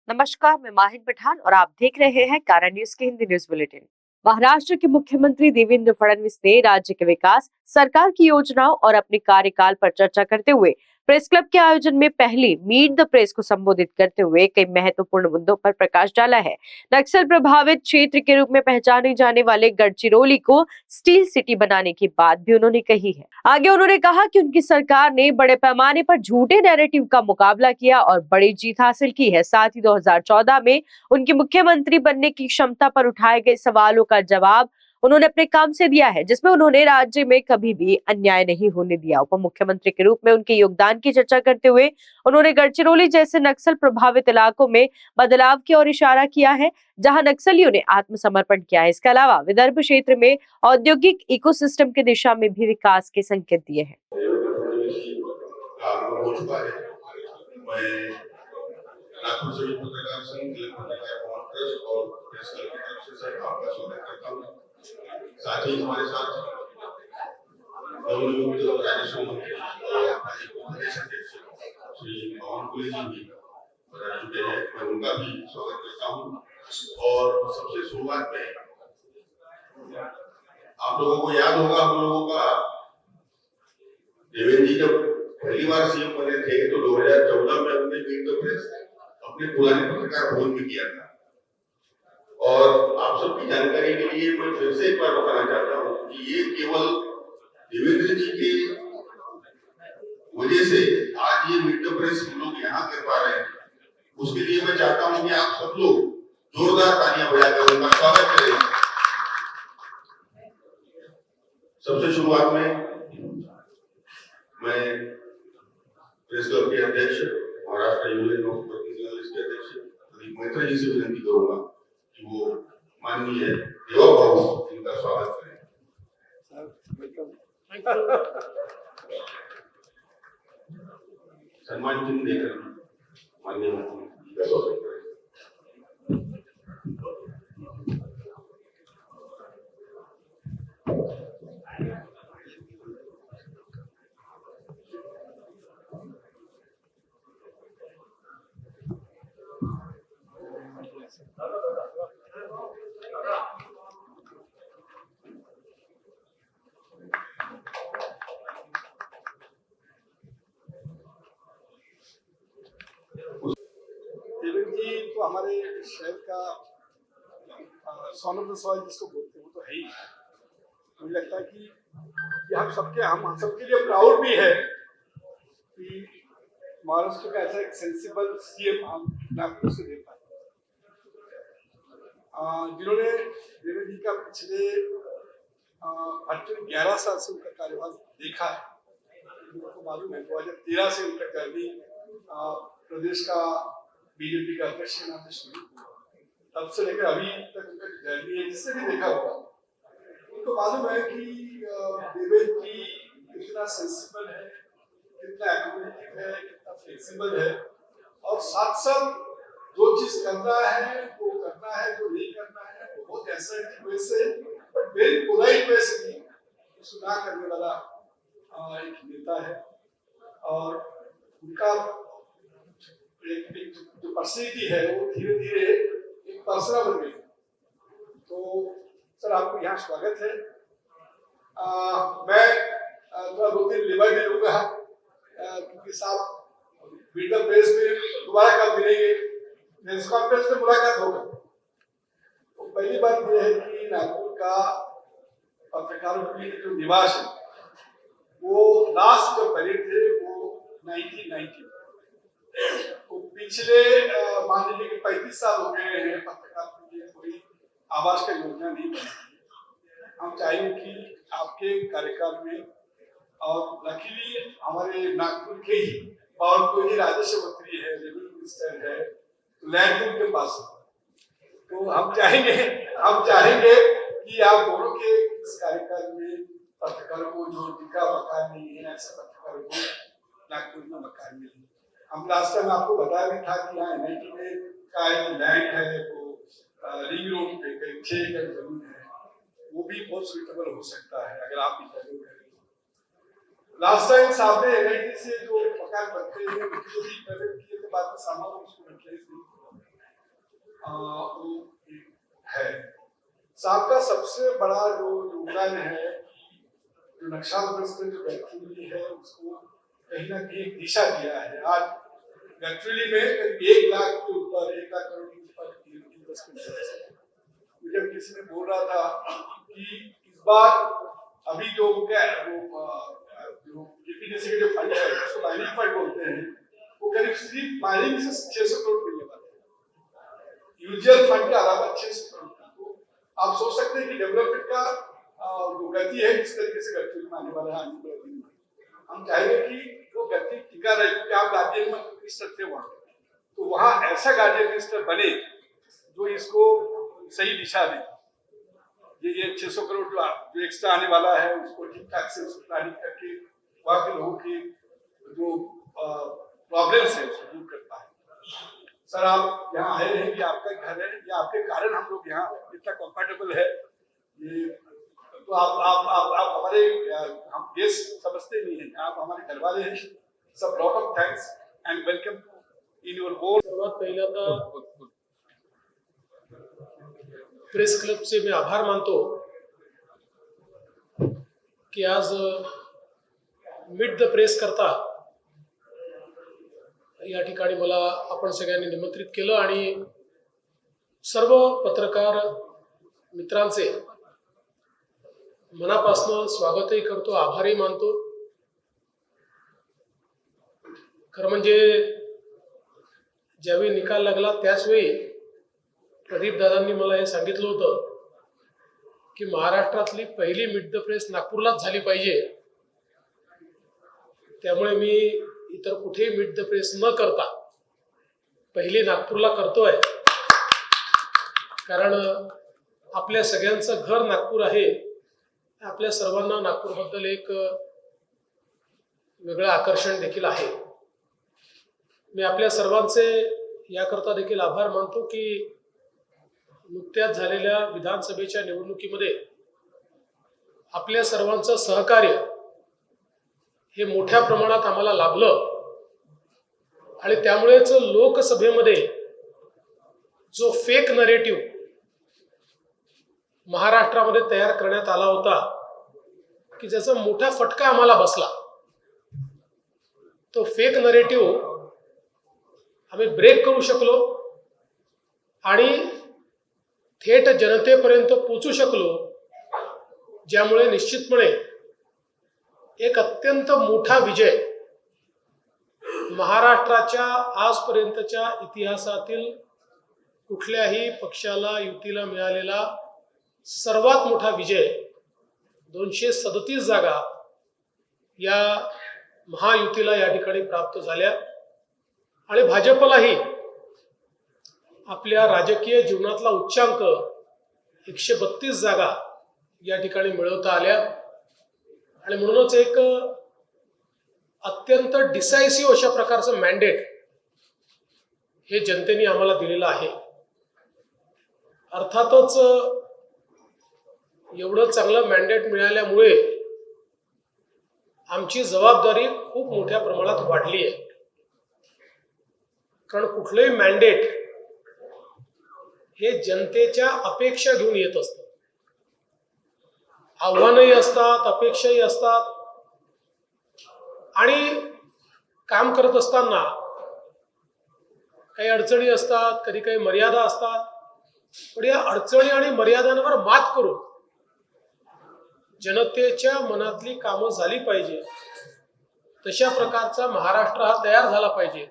नमस्कार, मैं माहिन पठान और आप देख रहे हैं कारण न्यूज के हिंदी न्यूज बुलेटिन। महाराष्ट्र के मुख्यमंत्री देवेंद्र फडणवीस ने राज्य के विकास, सरकार की योजनाओं और अपने कार्यकाल पर चर्चा करते हुए प्रेस क्लब के आयोजन में पहली मीट द प्रेस को संबोधित करते हुए कई महत्वपूर्ण मुद्दों पर प्रकाश डाला है। नक्सल प्रभावित क्षेत्र के रूप में पहचाने जाने वाले गढ़चिरौली को स्टील सिटी बनाने की बात भी उन्होंने कही है। आगे उन्होंने कहा कि उनकी सरकार ने बड़े पैमाने पर झूठे नैरेटिव का मुकाबला किया और बड़ी जीत हासिल की है। साथ ही 2014 में उनकी मुख्यमंत्री बनने की क्षमता पर उठाए गए सवालों का जवाब उन्होंने अपने काम से दिया है, जिसमें उन्होंने राज्य में कभी भी अन्याय नहीं होने दिया। उप मुख्यमंत्री के रूप में उनके योगदान की चर्चा करते हुए उन्होंने गढ़चिरौली जैसे नक्सल प्रभावित इलाकों में बदलाव की ओर इशारा किया है, जहां नक्सलियों ने आत्मसमर्पण किया है। इसके अलावा विदर्भ क्षेत्र में औद्योगिक इकोसिस्टम की दिशा में भी विकास के संकेत दिए हैं। नागपुर से पत्रकार संघ, पत्रकार ट्रस्ट और प्रेस क्लब की तरफ से सर आपका स्वागत करता हूँ। साथ ही हमारे साथ नवनियुक्त राजस्व मंत्री और प्रदेश अध्यक्ष श्री पवन पुरी जी भी जुड़े हैं, मैं उनका भी स्वागत करता हूँ। और सबसे शुरुआत में आप लोगों को याद होगा, हम लोगों का देवेंद्र जी जब पहली बार सीएम बने थे तो 2014 में हमने मीट द प्रेस अपने पुराने पत्रकार भवन में किया था। और आप सबकी जानकारी के लिए मैं फिर से एक बार बताना चाहता हूँ कि ये केवल देवेंद्र जी के वजह से आज ये मीट द प्रेस हम लोग यहाँ कर पा रहे हैं। उसके लिए मैं चाहता हूँ कि आप सब लोग जोरदार तालियां बजाकर उनका स्वागत करें। सबसे शुरुआत में मैं प्रेस क्लब के अध्यक्ष Maharashtra union of working journalist के अध्यक्ष प्रदीप मैत्रा जी से विनती करूंगा कि वो माननीय देवा भाव इनका स्वागत करें। सम्मान चिन्ह देकर माननीय मुख्यमंत्री का स्वागत करें। देवेंद्र जी तो हमारे शहर का सन ऑफ द सॉइल जिसको बोलते हैं वो तो है ही। मुझे लगता है कि ये हम सबके लिए प्राउड भी है कि महाराष्ट्र का ऐसा एक सेंसिबल सीएम हम नागपुर से दे पाए, जिन्होंने देवेंद्र जी का पिछले 11 साल से उनका कार्यकाल देखा है। मुझको मालूम है 2013 से उनका जर्नी प्रदेश का बीजेपी का अध्यक्ष के नाते शुरू हुआ, तब से लेकर अभी तक उनका जर्नी है। जिससे भी देखा होगा उनको मालूम है कि देवेंद्र जी कितना सेंसिबल है, कितना एकोमोडेटिव है, कितना फ्लेक्सिबल है, और साथ साथ जो चीज करना है वो करना है, जो नहीं करना है वो बहुत असर्टिव वे से बट वेरी पोलाइट वे से भी सुना करने वाला एक नेता है। और उनका जो पर्सनैलिटी है वो धीरे धीरे एक पर्सना बन गई। तो सर आपको यहाँ स्वागत है। मैं थोड़ा 2-3 लिबर्टी लूंगा क्योंकि साहब मीट द प्रेस में दोबारा कब मिलेंगे, प्रेस कॉन्फ्रेंस में मुलाकात होगा। तो पहली बात यह है कि नागपुर का पत्रकारों के लिए जो निवास है वो लास्ट जो बने थे वो 1990, तो पिछले मान लीजिए कि 35 साल हो गए हैं पत्रकार के लिए कोई आवाज का योजना नहीं बनी। हम चाहेंगे कि आपके कार्यकाल में, और लकीली हमारे नागपुर के ही और कोई राजस्व मंत्री है, रेवेन्यू मिनिस्टर है, लैंड उनके पास, तो हम चाहेंगे कि आप दोनों के इस कार्यकाल में पत्रकारों को जो जिनका मकान नहीं है ऐसे पत्रकारों को नागपुर में मकान मिले। हम लास्ट टाइम आपको बताया भी था कि यहाँ एनआईटी में का एक लैंड है वो रिंग रोड पे करीब 6 एकड़ जमीन है, वो भी बहुत सुइटेबल हो सकता है अगर आप इंटरव्यू करें। लास्ट टाइम साहब ने एनआईटी से जो मकान बनते हैं उसको भी इंटरव्यू किए थे, बाद में सामान उसको रिप्लेस नहीं किया। वो है। साहब का सबसे बड़ा जो योगदान है, जो नक्शा में जो गडकरी है उसको कहीं ना कहीं एक दिशा दिया है। आज गडकरी में करीब 1 लाख के ऊपर 1 लाख करोड़ के ऊपर इन्वेस्टमेंट है। मुझे किसी ने बोल रहा था कि इस बार अभी जो क्या वो जो जीपीडीसी के जो फंड है उसको माइनिंग फंड बोलते हैं, वो करीब सिर्फ माइनिंग से 600 करोड़ मिलने वाले हैं, यूजुअल फंड के अलावा 600 करोड़। तो आप सोच सकते हैं कि डेवलपमेंट का जो गति है किस तरीके से गति में आने वाला है आने वाले दिन में। हम चाहेंगे कि वो गति टिका रहे, क्योंकि आप गार्जियन मिनिस्टर थे वहाँ, तो वहाँ ऐसा गार्जियन मिनिस्टर बने जो इसको सही दिशा दे। ये 600 करोड़ जो एक्स्ट्रा आने वाला है उसको ठीक ठाक से उसको प्लानिंग करके वहाँ के लोगों की जो प्रॉब्लम्स है उसको दूर करता है। सर आप यहाँ आए हैं कि आपका घर है, या आपके कारण हम लोग यहाँ इतना कंफर्टेबल है, ये तो आप हमारे हम गेस्ट समझते नहीं हैं, आप हमारे घर वाले हैं। सब lot of thanks and welcome in your home. सर्वात पहिल्यांदा प्रेस क्लबचे मी आभार मानतो की आज मीट द प्रेस करता या ठिकाणी मला आपण सगळ्यांनी निमंत्रित केलं आणि सर्व पत्रकार मित्रांचे मनापासून स्वागतही करतो, आभारही मानतो। खरं म्हणजे ज्यावेळी निकाल लागला त्याच वेळी प्रदीप दादांनी मला हे सांगितलं होतं की महाराष्ट्रातली पहिली मीट द प्रेस नागपूरलाच झाली पाहिजे, त्यामुळे मी इतर कुठेही मीट द प्रेस न करता पहिली नागपूरला करतोय। कारण आपल्या सगळ्यांचं घर नागपूर आहे, आपल्या सर्वांना नागपूरबद्दल एक वेगळं आकर्षण देखील आहे। मी आपल्या सर्वांचे याकरता देखील आभार मानतो की नुकत्याच झालेल्या विधानसभेच्या निवडणुकीमध्ये आपल्या सर्वांचं सहकार्य हे मोठ्या प्रमाणात आम्हाला लाभलं आणि त्यामुळेच लोकसभेमध्ये जो फेक नरेटिव्ह महाराष्ट्रामध्ये तयार करण्यात आला होता की ज्याचा मोठा फटका आम्हाला बसला, तो फेक नरेटिव्ह आम्ही ब्रेक करू शकलो आणि थेट जनतेपर्यंत पोहोचू शकलो, ज्यामुळे निश्चितपणे एक अत्यंत मोठा विजय महाराष्ट्राच्या आजपर्यंतच्या इतिहासातील कुठल्याही पक्षाला युतीला मिळालेला सर्वात मोठा विजय, 237 जागा या महायुतीला या ठिकाणी प्राप्त झाल्या आणि भाजपलाही आपल्या राजकीय जीवनातला उच्चांक 132 जागा या ठिकाणी मिळवता आल्या आणि म्हणूनच एक अत्यंत डिसायसिव्ह अशा प्रकारचं मॅन्डेट हे जनतेने आम्हाला दिलेलं आहे। अर्थातच एवढं चांगलं मॅन्डेट मिळाल्यामुळे आमची जबाबदारी खूप मोठ्या प्रमाणात वाढली आहे, कारण कुठलंही मॅन्डेट हे जनतेच्या अपेक्षा घेऊन येत असतं, आव्हानही असतात, अपेक्षाही असतात आणि काम करत असताना काही अडचणी असतात, कधी काही मर्यादा असतात, पण या अडचणी आणि मर्यादांवर मात करून जनतेच्या मनातली कामं झाली पाहिजे, तशा प्रकारचा महाराष्ट्र हा तयार झाला पाहिजे,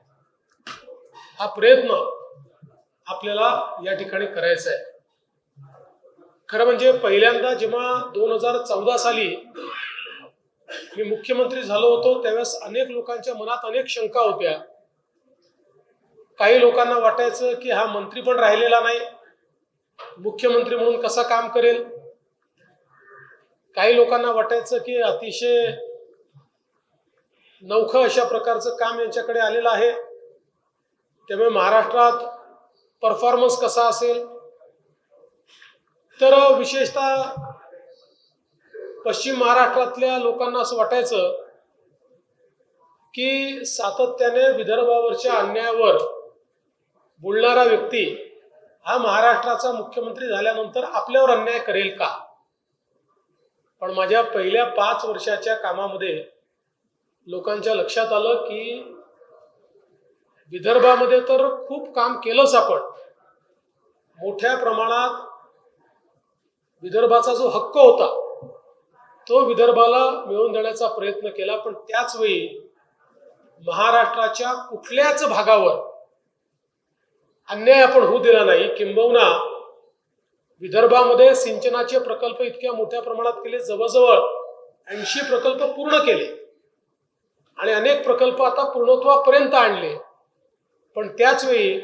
हा प्रयत्न आपल्याला या ठिकाणी करायचा आहे। खरं म्हणजे पहिल्यांदा जेव्हा 2014 साली मी मुख्यमंत्री झालो होतो त्यावेळेस अनेक लोकांच्या मनात अनेक शंका होत्या। काही लोकांना वाटायचं की हा मंत्री पण राहिलेला नाही, मुख्यमंत्री म्हणून कसा काम करेल। काही लोकांना वाटायचं की अतिशय नवखं अशा प्रकारचं काम यांच्याकडे आलेलं आहे, त्यामुळे महाराष्ट्रात परफॉर्मन्स कसा असेल। तर विशेषतः पश्चिम महाराष्ट्रातल्या लोकांना असं वाटायचं की सातत्याने विदर्भावरच्या अन्यायावर बोलणारा व्यक्ती हा महाराष्ट्राचा मुख्यमंत्री झाल्यानंतर आपल्यावर अन्याय करेल का? पण माझ्या पहिल्या 5 वर्षाच्या कामामध्ये लोकांच्या लक्षात आलं की विदर्भामध्ये तर खूप काम केलंच आपण, मोठ्या प्रमाणात विदर्भाचा जो हक्क होता तो विदर्भाला मिळवून देण्याचा प्रयत्न केला, पण त्याच वेळी महाराष्ट्राच्या कुठल्याच भागावर अन्याय आपण होऊ दिला नाही. किंबहुना विदर्भामध्ये सिंचनाचे प्रकल्प इतक्या मोठ्या प्रमाणात केले, जवळजवळ 80 प्रकल्प पूर्ण केले आणि अनेक प्रकल्प आता पूर्णत्वापर्यंत आणले. पण त्याच वेळी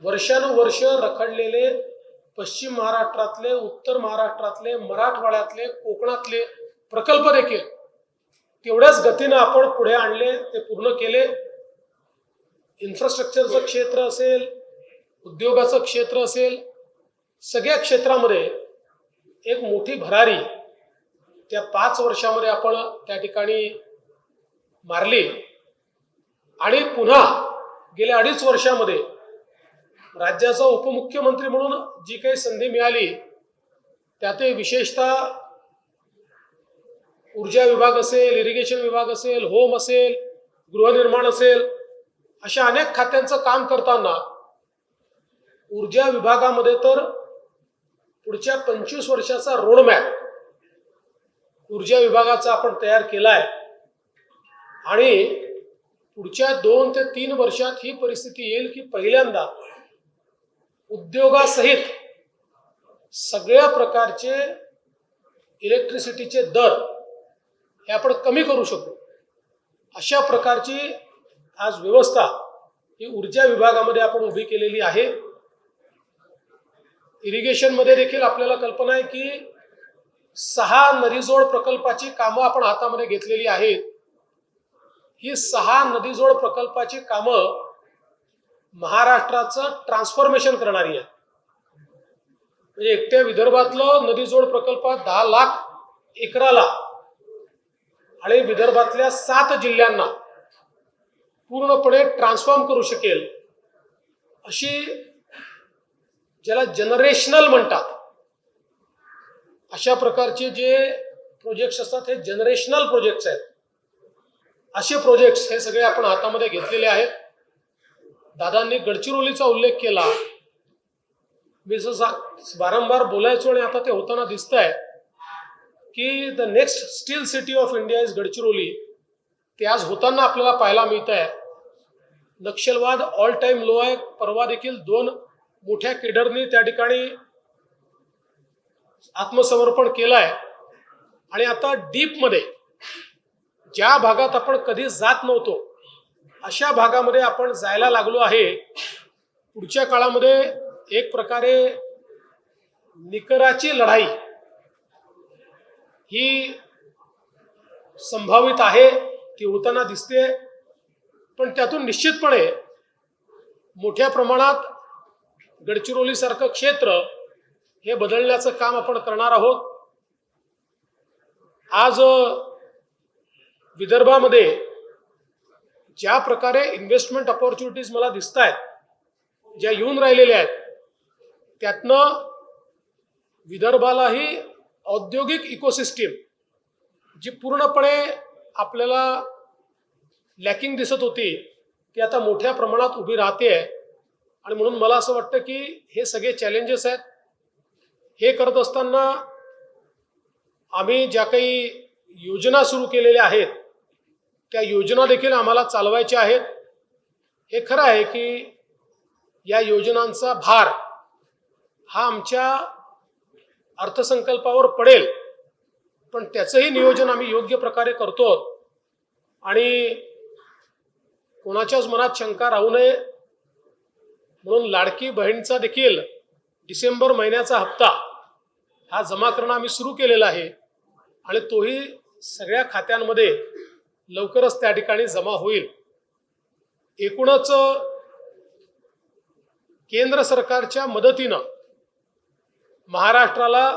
वर्षानुवर्ष रखडलेले पश्चिम महाराष्ट्रातले, उत्तर महाराष्ट्रातले, मराठवाड्यातले, कोकणातले प्रकल्प देखील तेवढ्याच गतीनं आपण पुढे आणले, ते पूर्ण केले. इन्फ्रास्ट्रक्चरचं क्षेत्र असेल, उद्योगाचं क्षेत्र असेल, सगळ्या क्षेत्रामध्ये एक मोठी भरारी त्या 5 वर्षामध्ये आपण त्या ठिकाणी मारली. आणि पुन्हा गेल्या 2.5 वर्षामध्ये राज्याचा उपमुख्यमंत्री म्हणून जी काही संधी मिळाली त्यातही विशेषतः ऊर्जा विभाग असेल, इरिगेशन विभाग असेल, होम असेल, गृहनिर्माण असेल, अशा अनेक खात्यांचं काम करताना ऊर्जा विभागामध्ये तर पुढच्या 25 वर्षाचा रोडमॅप ऊर्जा विभागाचा आपण तयार केलाय आणि पुढच्या 2 ते 3 वर्षात ही परिस्थिती येईल की पहिल्यांदा उद्योगासहित सगळ्या प्रकारचे इलेक्ट्रिसिटीचे दर हे आपण कमी करू शकू. अशा प्रकारची आज व्यवस्था ही ऊर्जा विभागामध्ये आपण उभी केलेली आहे. इरिगेशन मध्ये देखील आपल्याला कल्पना आहे की 6 नदीजोड प्रकल्पाची कामं आपण हातामध्ये घेतलेली आहेत. ही 6 नदीजोड प्रकल्पाची कामं महाराष्ट्राचं ट्रान्सफॉर्मेशन करणारी आहे. म्हणजे एकट्या विदर्भातलं नदीजोड प्रकल्प 10 लाख एकराला आणि विदर्भातल्या 7 जिल्ह्यांना पूर्णपणे ट्रान्सफॉर्म करू शकेल अशी, ज्याला जनरेशनल म्हणतात, अशा प्रकारचे जे प्रोजेक्ट्स असतात हे जनरेशनल प्रोजेक्ट्स आहेत. असे प्रोजेक्ट्स हे सगळे आपण हातामध्ये घेतलेले आहेत. दादांनी गडचिरोलीचा उल्लेख केला. मी जसं वारंवार बोलायचो आणि आता ते होताना दिसतंय की the next steel city of India is Gadchiroli. ते आज होताना आपल्याला पाहायला मिळत आहे. नक्षलवाद ऑल टाइम लो आहे. परवा देखील 2 मोठ्या केडरनी त्या ठिकाणी आत्मसमर्पण केलंय आणि आता डीप मध्ये ज्या भागात आपण कधी जात नव्हतो अशा भागामध्ये आपण जायला लागलो आहे. पुढच्या काळामध्ये एक प्रकारे निकराची लढाई ही संभावित आहे, ती होताना दिसते. पण त्यातून निश्चितपणे मोठ्या प्रमाणात गडचिरोली सारखं क्षेत्र हे बदलण्याचं काम आपण करणार आहोत. आज विदर्भामध्ये ज्या प्रकारे इन्व्हेस्टमेंट ऑपॉर्च्युनिटीज मला दिसत आहेत, ज्या येऊन राहिलेल्या आहेत, त्यातनं विदर्भालाही औद्योगिक इकोसिस्टीम जी पूर्णपणे आपल्याला लॅकिंग दिसत होती ती आता मोठ्या प्रमाणात उभी राहते. आणि म्हणून मला असं वाटतं की हे सगळे चॅलेंजेस आहेत. हे करत असताना आम्ही ज्या काही योजना सुरू केलेल्या आहेत त्या योजना देखील आम्हाला चालवायच्या आहेत. हे खरं आहे की या योजनांचा भार हा आमच्या अर्थसंकल्पावर पडेल, पण त्याचंही नियोजन आम्ही योग्य प्रकारे करतो. आणि कोणाच्याच मनात शंका राहू नये म्हणून लाडकी बहीणचा देखील डिसेंबर महिन्याचा हप्ता हा जमा करणं आम्ही सुरू केलेला आहे आणि तोही सगळ्या खात्यांमध्ये लवकरच त्या ठिकाणी जमा होईल. एकूणच केंद्र सरकारच्या मदतीनं महाराष्ट्राला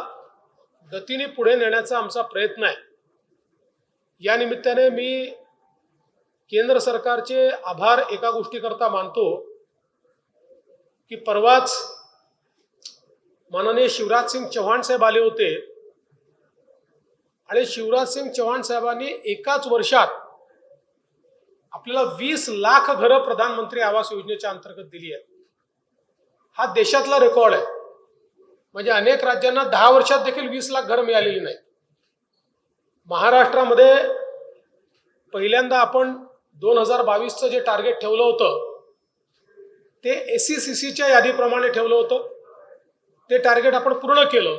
गतीने पुढे नेण्याचा आमचा प्रयत्न आहे. या निमित्ताने मी केंद्र सरकारचे आभार एका गोष्टीकरता मानतो की परवाच माननीय शिवराज सिंग चौहान साहेब आले होते आणि शिवराज सिंग चौहान साहेबांनी एकाच वर्षात आपल्याला 20 लाख घरं प्रधानमंत्री आवास योजनेच्या अंतर्गत दिली आहेत. हा देशातला रेकॉर्ड आहे. म्हणजे अनेक राज्यांना 10 वर्षात देखील 20 लाख घरं मिळालेली नाही. महाराष्ट्रामध्ये पहिल्यांदा आपण 2022चं जे टार्गेट ठेवलं होतं ते SCCच्या यादीप्रमाणे ठेवलं होतं. ते टार्गेट आपण पूर्ण केलं.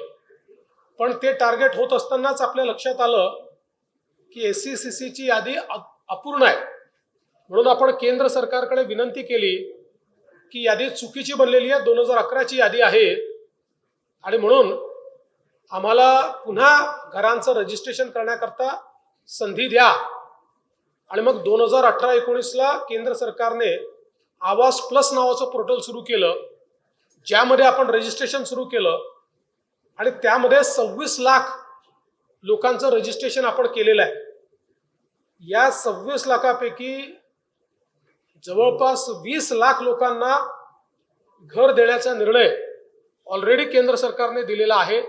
पण ते टार्गेट होत असतानाच आपल्या लक्षात आलं की SCCची यादी अपूर्ण आहे. म्हणून आपण केंद्र सरकारकडे विनंती केली की यादी चुकीची बनलेली आहे. 2011ची यादी आहे आणि म्हणून आम्हाला पुन्हा घरांचं रजिस्ट्रेशन करण्याकरता संधी द्या. आणि मग 2018-19ला केंद्र सरकारने आवास प्लस नावाचं पोर्टल सुरू केलं, ज्यामध्ये आपण रजिस्ट्रेशन सुरू केलं आणि त्यामध्ये 26 लाख लोकांचं रजिस्ट्रेशन आपण केलेलं आहे. या 26 लाखापैकी जवळपास 20 लाख लोकांना घर देण्याचा निर्णय ऑलरेडी केंद्र सरकारने दिलेला आहे.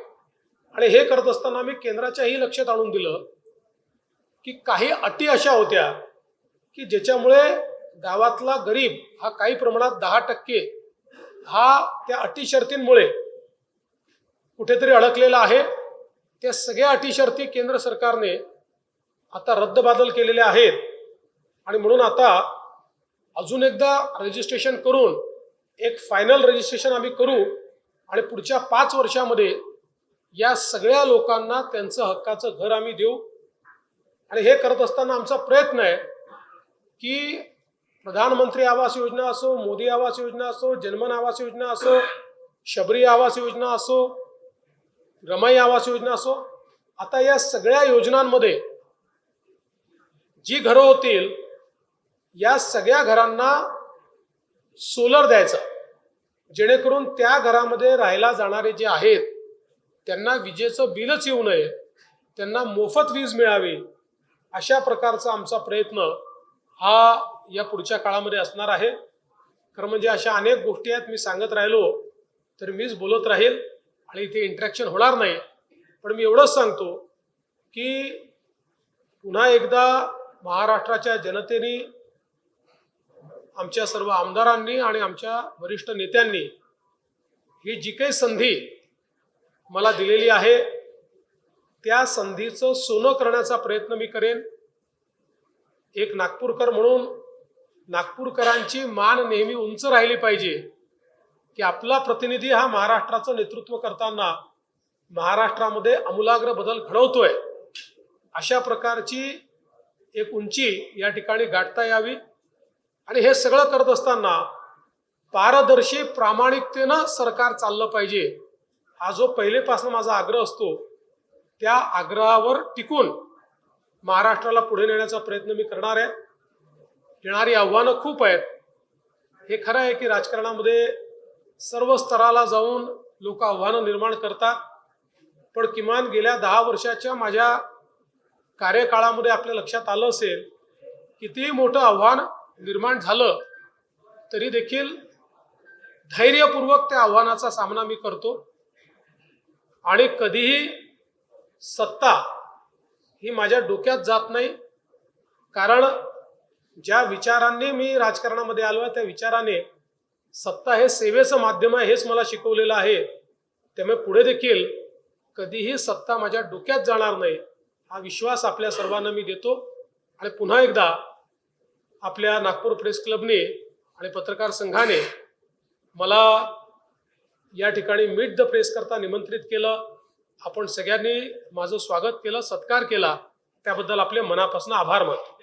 आणि हे करत असताना मी केंद्राच्याही लक्षात आणून दिलं की काही अटी अशा होत्या की ज्याच्यामुळे गावातला गरीब हा काही प्रमाणात 10% हा त्या अटी शर्तींमुळे कुठेतरी अडकलेला आहे. त्या सगळ्या अटी शर्ती केंद्र सरकारने आता रद्दबादल केलेल्या आहेत. आणि म्हणून आता अजून एकदा रजिस्ट्रेशन करून एक फायनल रजिस्ट्रेशन आम्ही करू आणि पुढच्या 5 वर्षामध्ये या सगळ्या लोकांना त्यांचं हक्काचं घर आम्ही देऊ. आणि हे करत असताना आमचा प्रयत्न आहे की प्रधानमंत्री आवास योजना असो, मोदी आवास योजना असो, जनमन आवास योजना असो, शबरी आवास योजना असो, रमाई आवास योजना असो, आता या सगळ्या योजनांमध्ये जी घरं होतील या सगळ्या घरांना सोलर द्यायचा, जेणेकरून त्या घरामध्ये राहायला जाणारे जे आहेत त्यांना विजेचं बिलच येऊ नये, त्यांना मोफत वीज मिळावी. अशा प्रकारचा आमचा प्रयत्न हा या पुढच्या काळामध्ये असणार आहे. खरं म्हणजे अशा अनेक गोष्टी आहेत. मी सांगत राहिलो तर मीच बोलत राहील आणि इथे इंटरॅक्शन होणार नाही. पण मी एवढंच सांगतो की पुन्हा एकदा महाराष्ट्राच्या जनतेने, आमच्या सर्व आमदारांनी आणि आमच्या वरिष्ठ नेत्यांनी ही जी काही संधी मला दिलेली आहे त्या संधीचं सोनं करण्याचा प्रयत्न मी करेन. एक नागपूरकर म्हणून नागपूरकरांची मान नेहमी उंच राहिली पाहिजे की आपला प्रतिनिधी हा महाराष्ट्राचं नेतृत्व करताना महाराष्ट्रामध्ये आमूलाग्र बदल घडवतोय. अशा प्रकारची एक उंची या ठिकाणी गाठता यावी. आणि हे सगळं करत असताना पारदर्शी प्रामाणिकतेनं सरकार चाललं पाहिजे. हा जो पहिलेपासून माझा आग्रह असतो त्या आग्रहावर टिकून महाराष्ट्राला पुढे नेण्याचा प्रयत्न मी करणार आहे. येणारी आव्हानं खूप आहेत. हे खरं आहे की राजकारणामध्ये सर्व स्तराला जाऊन लोक आव्हानं निर्माण करतात. पण किमान गेल्या 10 वर्षाच्या माझ्या कार्यकाळामध्ये आपल्या लक्षात आलं असेल कितीही मोठं आव्हान निर्माण झालं तरी देखील धैर्यपूर्वक त्या आव्हानाचा सामना मी करतो. आणि कधीही सत्ता ही माझ्या डोक्यात जात नाही. कारण ज्या विचारांनी मी राजकारणामध्ये आलो आहे त्या विचाराने सत्ता हे सेवेचं माध्यम आहे हेच मला शिकवलेलं आहे. त्यामुळे पुढे देखील कधीही सत्ता माझ्या डोक्यात जाणार नाही हा विश्वास आपल्या सर्वांना मी देतो. आणि पुन्हा एकदा आपल्या नागपूर प्रेस क्लबने आणि पत्रकार संघाने मला या ठिकाणी मीट द प्रेस करता निमंत्रित केलं. आपण सगळ्यांनी माझं स्वागत केलं, सत्कार केला, त्याबद्दल आपले मनापासून आभार मानतो.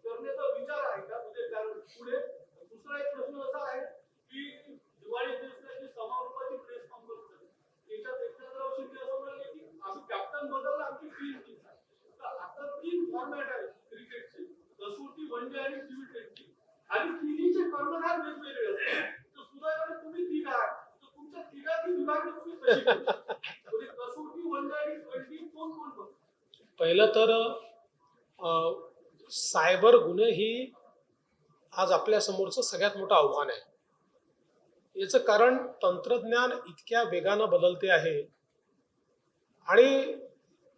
करण्याचा विचार आहे का? म्हणजे पुढे दुसरा एक प्रश्न असा आहे पहिलं तर सायबर गुन्हे ही आज आपल्या समोरचं सगळ्यात मोठं आव्हान आहे. याचं कारण तंत्रज्ञान इतक्या वेगानं बदलते आहे आणि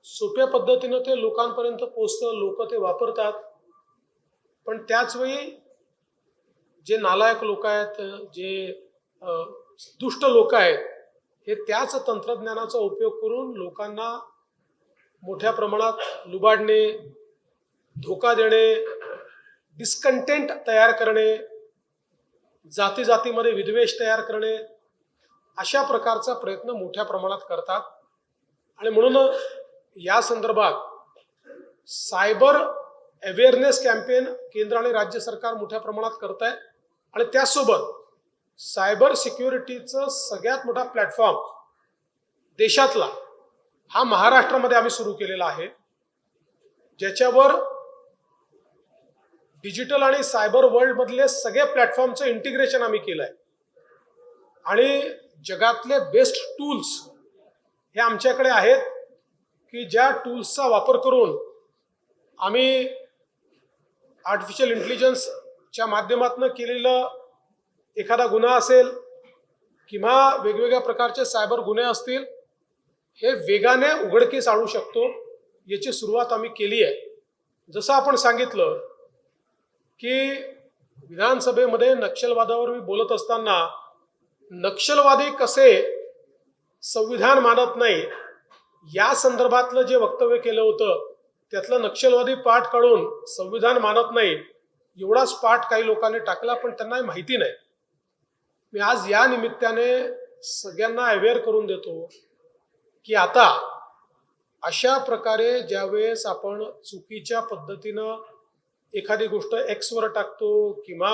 सोप्या पद्धतीनं ते लोकांपर्यंत पोहोचतं, लोक ते वापरतात. पण त्याच वेळी जे नालायक लोक आहेत, जे दुष्ट लोक आहेत, हे त्याच तंत्रज्ञानाचा उपयोग करून लोकांना मोठ्या प्रमाणात लुबाडणे, धोका देणे, डिस्कंटेंट तयार करणे, जाती जातीमध्ये विद्वेष तयार करणे, अशा प्रकारचा प्रयत्न मोठ्या प्रमाणात करतात. आणि म्हणून या संदर्भात सायबर अवेअरनेस कॅम्पेन केंद्र आणि राज्य सरकार मोठ्या प्रमाणात करत आहे. आणि त्यासोबत सायबर सिक्युरिटीचं सगळ्यात मोठा प्लॅटफॉर्म देशातला हा महाराष्ट्रामध्ये आम्ही सुरू केलेला आहे, ज्याच्यावर डिजिटल आणि सायबर वर्ल्ड मधले सगळे प्लॅटफॉर्मचं इंटिग्रेशन आम्ही केलं आहे. आणि जगातले बेस्ट टूल्स हे आमच्याकडे आहेत की ज्या टूल्सचा वापर करून आम्ही आर्टिफिशियल इंटेलिजन्सच्या माध्यमातून केलेलं एखादा गुन्हा असेल किंवा वेगवेगळ्या प्रकारचे सायबर गुन्हे असतील, हे वेगाने उघडकीस आणू शकतो. याची सुरुवात आम्ही केली आहे. जसं आपण सांगितलं की विधानसभेमध्ये नक्षलवादावर मी बोलत असताना नक्षलवादी कसे संविधान मानत नाही या संदर्भातलं जे वक्तव्य केलं होतं, त्यातलं नक्षलवादी पाठ काढून संविधान मानत नाही एवढाच पाठ काही लोकांनी टाकला, पण त्यांना माहिती नाही. मी आज या निमित्ताने सगळ्यांना अवेअर करून देतो की आता अशा प्रकारे ज्यावेळेस आपण चुकीच्या पद्धतीनं एखादी गोष्ट एक्सवर टाकतो किंवा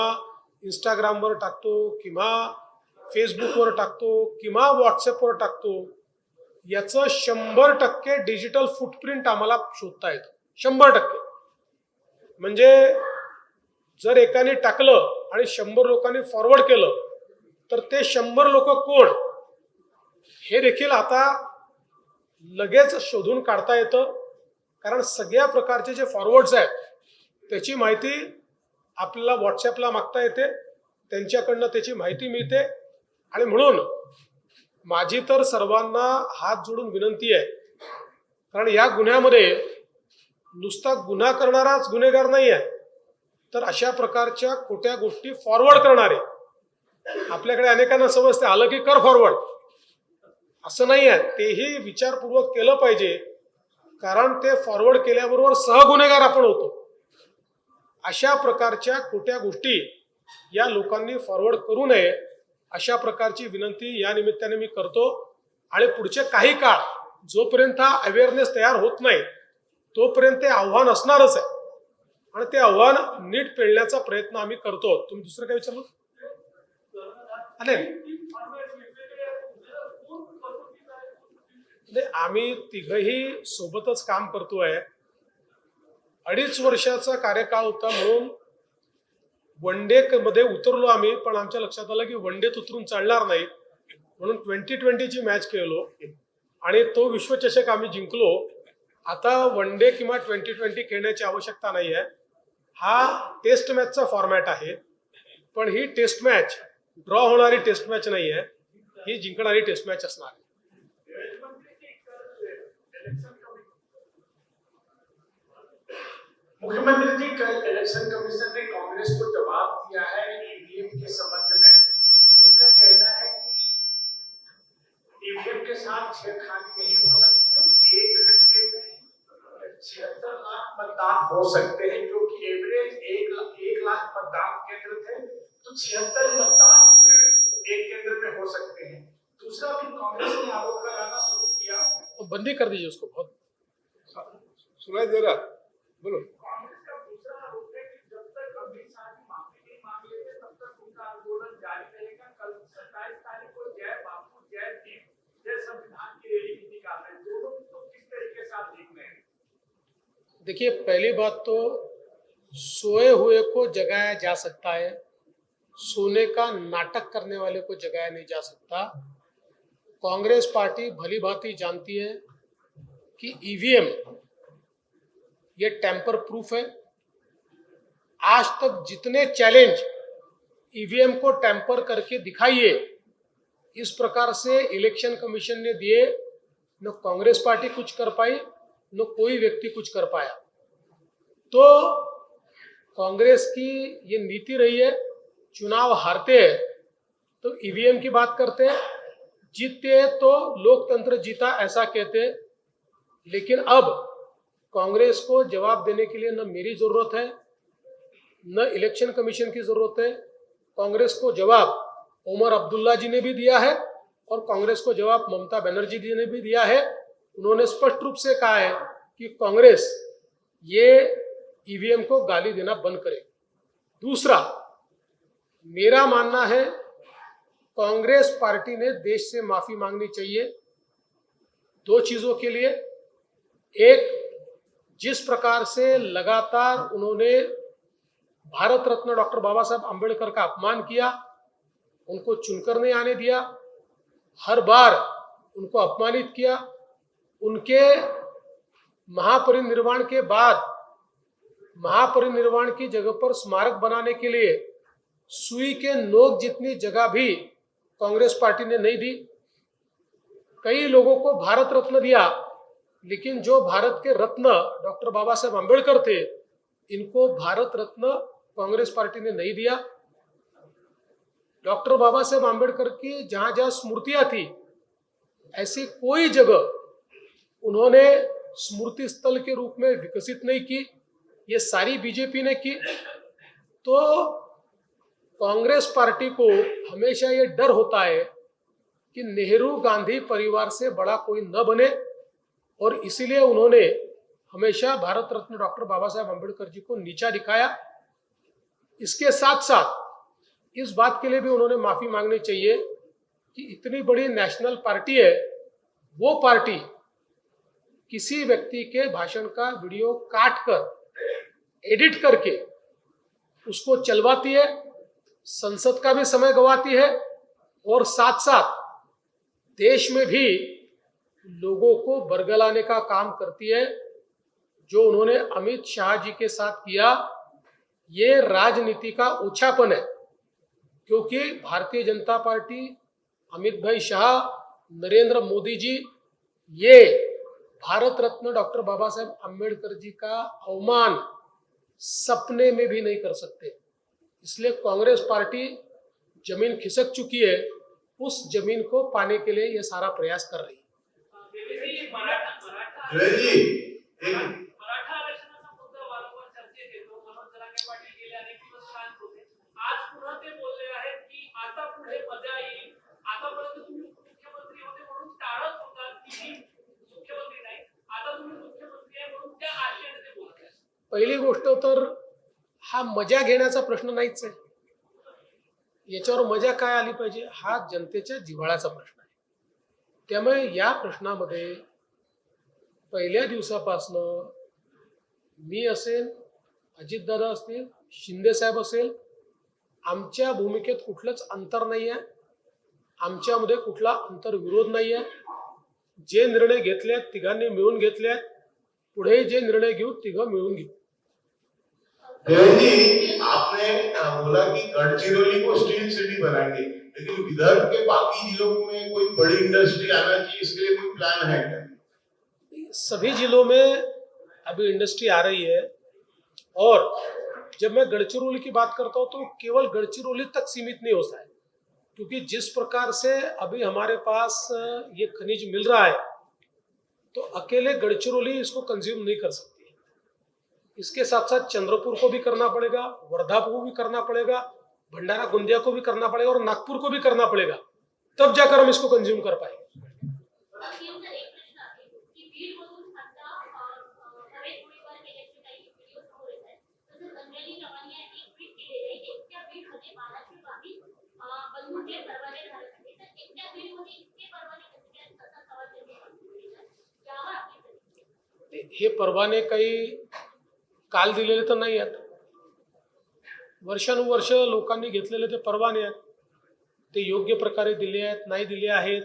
इंस्टाग्रामवर टाकतो किंवा फेसबुकवर टाकतो किंवा व्हॉट्सअपवर टाकतो, याचं 100% डिजिटल फुटप्रिंट आम्हाला शोधता येतं. 100%. म्हणजे जर एकाने टाकलं आणि 100 लोकांनी फॉरवर्ड केलं तर ते 100 लोक कोण हे देखील आता लगेच शोधून काढता येतं. कारण सगळ्या प्रकारचे जे फॉरवर्ड्स आहेत त्याची माहिती आपल्याला व्हॉट्सअपला मागता येते, त्यांच्याकडनं त्याची माहिती मिळते. आणि म्हणून माझी तर सर्वांना हात जोडून विनंती आहे, कारण या गुन्ह्यामध्ये नुसता गुन्हा करणाराच गुन्हेगार नाही आहे, तर अशा प्रकारच्या खोट्या गोष्टी फॉरवर्ड करणारे, आपल्याकडे अनेकांना समजते आलं की कर फॉरवर्ड, असं नाही आहे. तेही विचारपूर्वक केलं पाहिजे, कारण ते फॉरवर्ड केल्याबरोबर सहगुन्हेगार आपण होतो. अशा प्रकारच्या खोट्या गोष्टी या लोकांनी फॉरवर्ड करू नये, अशा प्रकारची विनंती या निमित्ताने मी करतो. आणि पुढचे काही काळ जोपर्यंत हा अवेअरनेस तयार होत नाही तोपर्यंत ते आव्हान असणारच आहे आणि ते आव्हान नीट पेलण्याचा प्रयत्न आम्ही करतो. तुम्ही दुसरं काय विचारलं? आम्ही तिघही सोबतच काम करतोय. 2.5 वर्षाचा कार्यकाळ होता म्हणून वन डे मध्ये उतरलो आम्ही, पण आमच्या लक्षात आलं की वन डेत उतरून चालणार नाही, म्हणून 2020ची मॅच खेळलो आणि तो विश्वचषक आम्ही जिंकलो. आता वन डे किंवा 2020 खेळण्याची आवश्यकता नाही आहे. हा टेस्ट मॅचचा फॉर्मॅट आहे, पण ही टेस्ट मॅच ड्रॉ होणारी टेस्ट मॅच नाही आहे, ही जिंकणारी टेस्ट मॅच असणार आहे. मुख्यमंत्री जी, कल इलेक्शन कमीशन ने कांग्रेस को जवाब दिया है ईवीएम के संबंध में. उनका कहना है कि ईवीएम के साथ छेड़खानी नहीं हो सकती. 1 घंटे में 76 लाख मतदान हो सकते हैं, जो कि एवरेज 1 लाख मतदान केंद्र थे, तो 76 मतदान एक केंद्र में हो सकते हैं. दूसरा भी कांग्रेस ने आरोप लगाना शुरू किया. तो बंदी कर दीजिए उसको. बहुत सुनाई दे रहा, बोलो. कांग्रेस का दूसरा आरोप है कि जब तक अमित शाह जी माफी नहीं मांग लेते तब तक उनका आंदोलन जारी रहेगा. कल 27 तारीख को जय बापू जय भीम जय संविधान की रैली भी निकाल रहे हैं. दोनों को किस तरीके से आप देख रहे हैं? देखिए, पहली बात तो सोए हुए को जगाया जा सकता है, सोने का नाटक करने वाले को जगाया नहीं जा सकता. कांग्रेस पार्टी भली भांति जानती है कि ईवीएम ये टेम्पर प्रूफ है। आज तक जितने चैलेंज ईवीएम को टेम्पर करके दिखाइए इस प्रकार से इलेक्शन कमीशन ने दिए, न कांग्रेस पार्टी कुछ कर पाई न कोई व्यक्ति कुछ कर पाया। तो कांग्रेस की ये नीति रही है, चुनाव हारते हैं तो ईवीएम की बात करते हैं, जीतते हैं तो लोकतंत्र जीता ऐसा कहते हैं। लेकिन अब कांग्रेस को जवाब देने के लिए न मेरी जरूरत है न इलेक्शन कमीशन की जरूरत है। कांग्रेस को जवाब उमर अब्दुल्ला जी ने भी दिया है और कांग्रेस को जवाब ममता बनर्जी जी ने भी दिया है। उन्होंने स्पष्ट रूप से कहा है कि कांग्रेस ये ईवीएम को गाली देना बंद करे। दूसरा, मेरा मानना है कांग्रेस पार्टी ने देश से माफी मांगनी चाहिए दो चीजों के लिए। एक, जिस प्रकार से लगातार उन्होंने भारत रत्न डॉक्टर बाबा साहब अंबेडकर का अपमान किया, उनको चुनकर नहीं आने दिया, हर बार उनको अपमानित किया, उनके महापरिनिर्वाण के बाद महापरिनिर्वाण की जगह पर स्मारक बनाने के लिए सुई के नोक जितनी जगह भी कांग्रेस पार्टी ने नहीं दी। कई लोगों को भारत रत्न दिया, लेकिन जो भारत के रत्न डॉक्टर बाबा साहब अंबेडकर थे, इनको भारत रत्न कांग्रेस पार्टी ने नहीं दिया। डॉक्टर बाबा साहब अंबेडकर की जहां जहां स्मृतियां थी, ऐसी कोई जगह उन्होंने स्मृति स्थल के रूप में विकसित नहीं की, ये सारी बीजेपी ने की। तो कांग्रेस पार्टी को हमेशा ये डर होता है कि नेहरू गांधी परिवार से बड़ा कोई न बने, और इसीलिए उन्होंने हमेशा भारत रत्न डॉक्टर बाबा साहब अंबेडकर जी को नीचा दिखाया। इसके साथ साथ इस बात के लिए भी उन्होंने माफी मांगनी चाहिए कि इतनी बड़ी नेशनल पार्टी है, वो पार्टी किसी व्यक्ति के भाषण का वीडियो काट कर एडिट करके उसको चलवाती है, संसद का भी समय गंवाती है और साथ साथ देश में भी लोगों को बरगलाने का काम करती है। जो उन्होंने अमित शाह जी के साथ किया, ये राजनीति का ओछापन है, क्योंकि भारतीय जनता पार्टी, अमित भाई शाह, नरेंद्र मोदी जी, ये भारत रत्न डॉक्टर बाबा साहब अंबेडकर जी का अवमान सपने में भी नहीं कर सकते। इसलिए कांग्रेस पार्टी जमीन खिसक चुकी है, उस जमीन को पाने के लिए ये सारा प्रयास कर रही है। मराठा आरक्षणाचा मुद्दा वारंवार चर्चेत येतो। मनोज जरांगे पाटील गेले अनेक दिवस शांत होते, आज पुन्हा ते बोलले आहेत की आता पुढे मजा येईल। आतापर्यंत तुम्ही मुख्यमंत्री होते म्हणून टाळत होता की मुख्यमंत्री नाही, आता तुम्ही मुख्यमंत्री आहे म्हणून त्या आशेने ते बोलत आहेत। पहिली गोष्ट तर हा मजा घेण्याचा प्रश्न नाहीच आहे, याच्यावर मजा काय आली पाहिजे हा जनतेच्या जिव्हाळ्याचा प्रश्न आहे। त्यामुळे या प्रश्नामध्ये पहिल्या दिवसापासनं मी असेल, अजितदादा असतील, शिंदे साहेब असेल, आमच्या भूमिकेत कुठलंच अंतर नाही आहे, आमच्यामध्ये कुठला अंतर्विरोध नाही आहे। जे निर्णय घेतले तिघांनी मिळून घेतले, पुढे जे निर्णय घेऊ तिघं मिळून घेऊ। देवेंद्र जी, आपने बोला कि गढ़चिरौली को स्टील सिटी बनाएंगे, लेकिन विदर्भ के बाकी जिलों में कोई बड़ी इंडस्ट्री आना चाहिए, इसके लिए कोई प्लान है क्या? सभी जिलों में अभी इंडस्ट्री आ रही है, और जब मैं गढ़चिरौली की बात करता हूं तो केवल गढ़चिरौली तक सीमित नहीं होता है, क्योंकि जिस प्रकार से अभी हमारे पास ये खनिज मिल रहा है, तो अकेले गढ़चिरौली इसको कंज्यूम नहीं कर सकती। इसके साथ साथ चंद्रपुर को भी करना पड़ेगा, वर्धा को भी करना पड़ेगा, भंडारा गोंदिया को भी करना पड़ेगा और नागपुर को भी करना पड़ेगा, तब जाकर हम इसको कंज्यूम कर पाएंगे। हे परवाने काही काल दिलेले तर नाही आहेत, वर्षानुवर्ष लोकांनी घेतलेले ते परवाने आहेत, ते योग्य प्रकारे दिले आहेत नाही दिले आहेत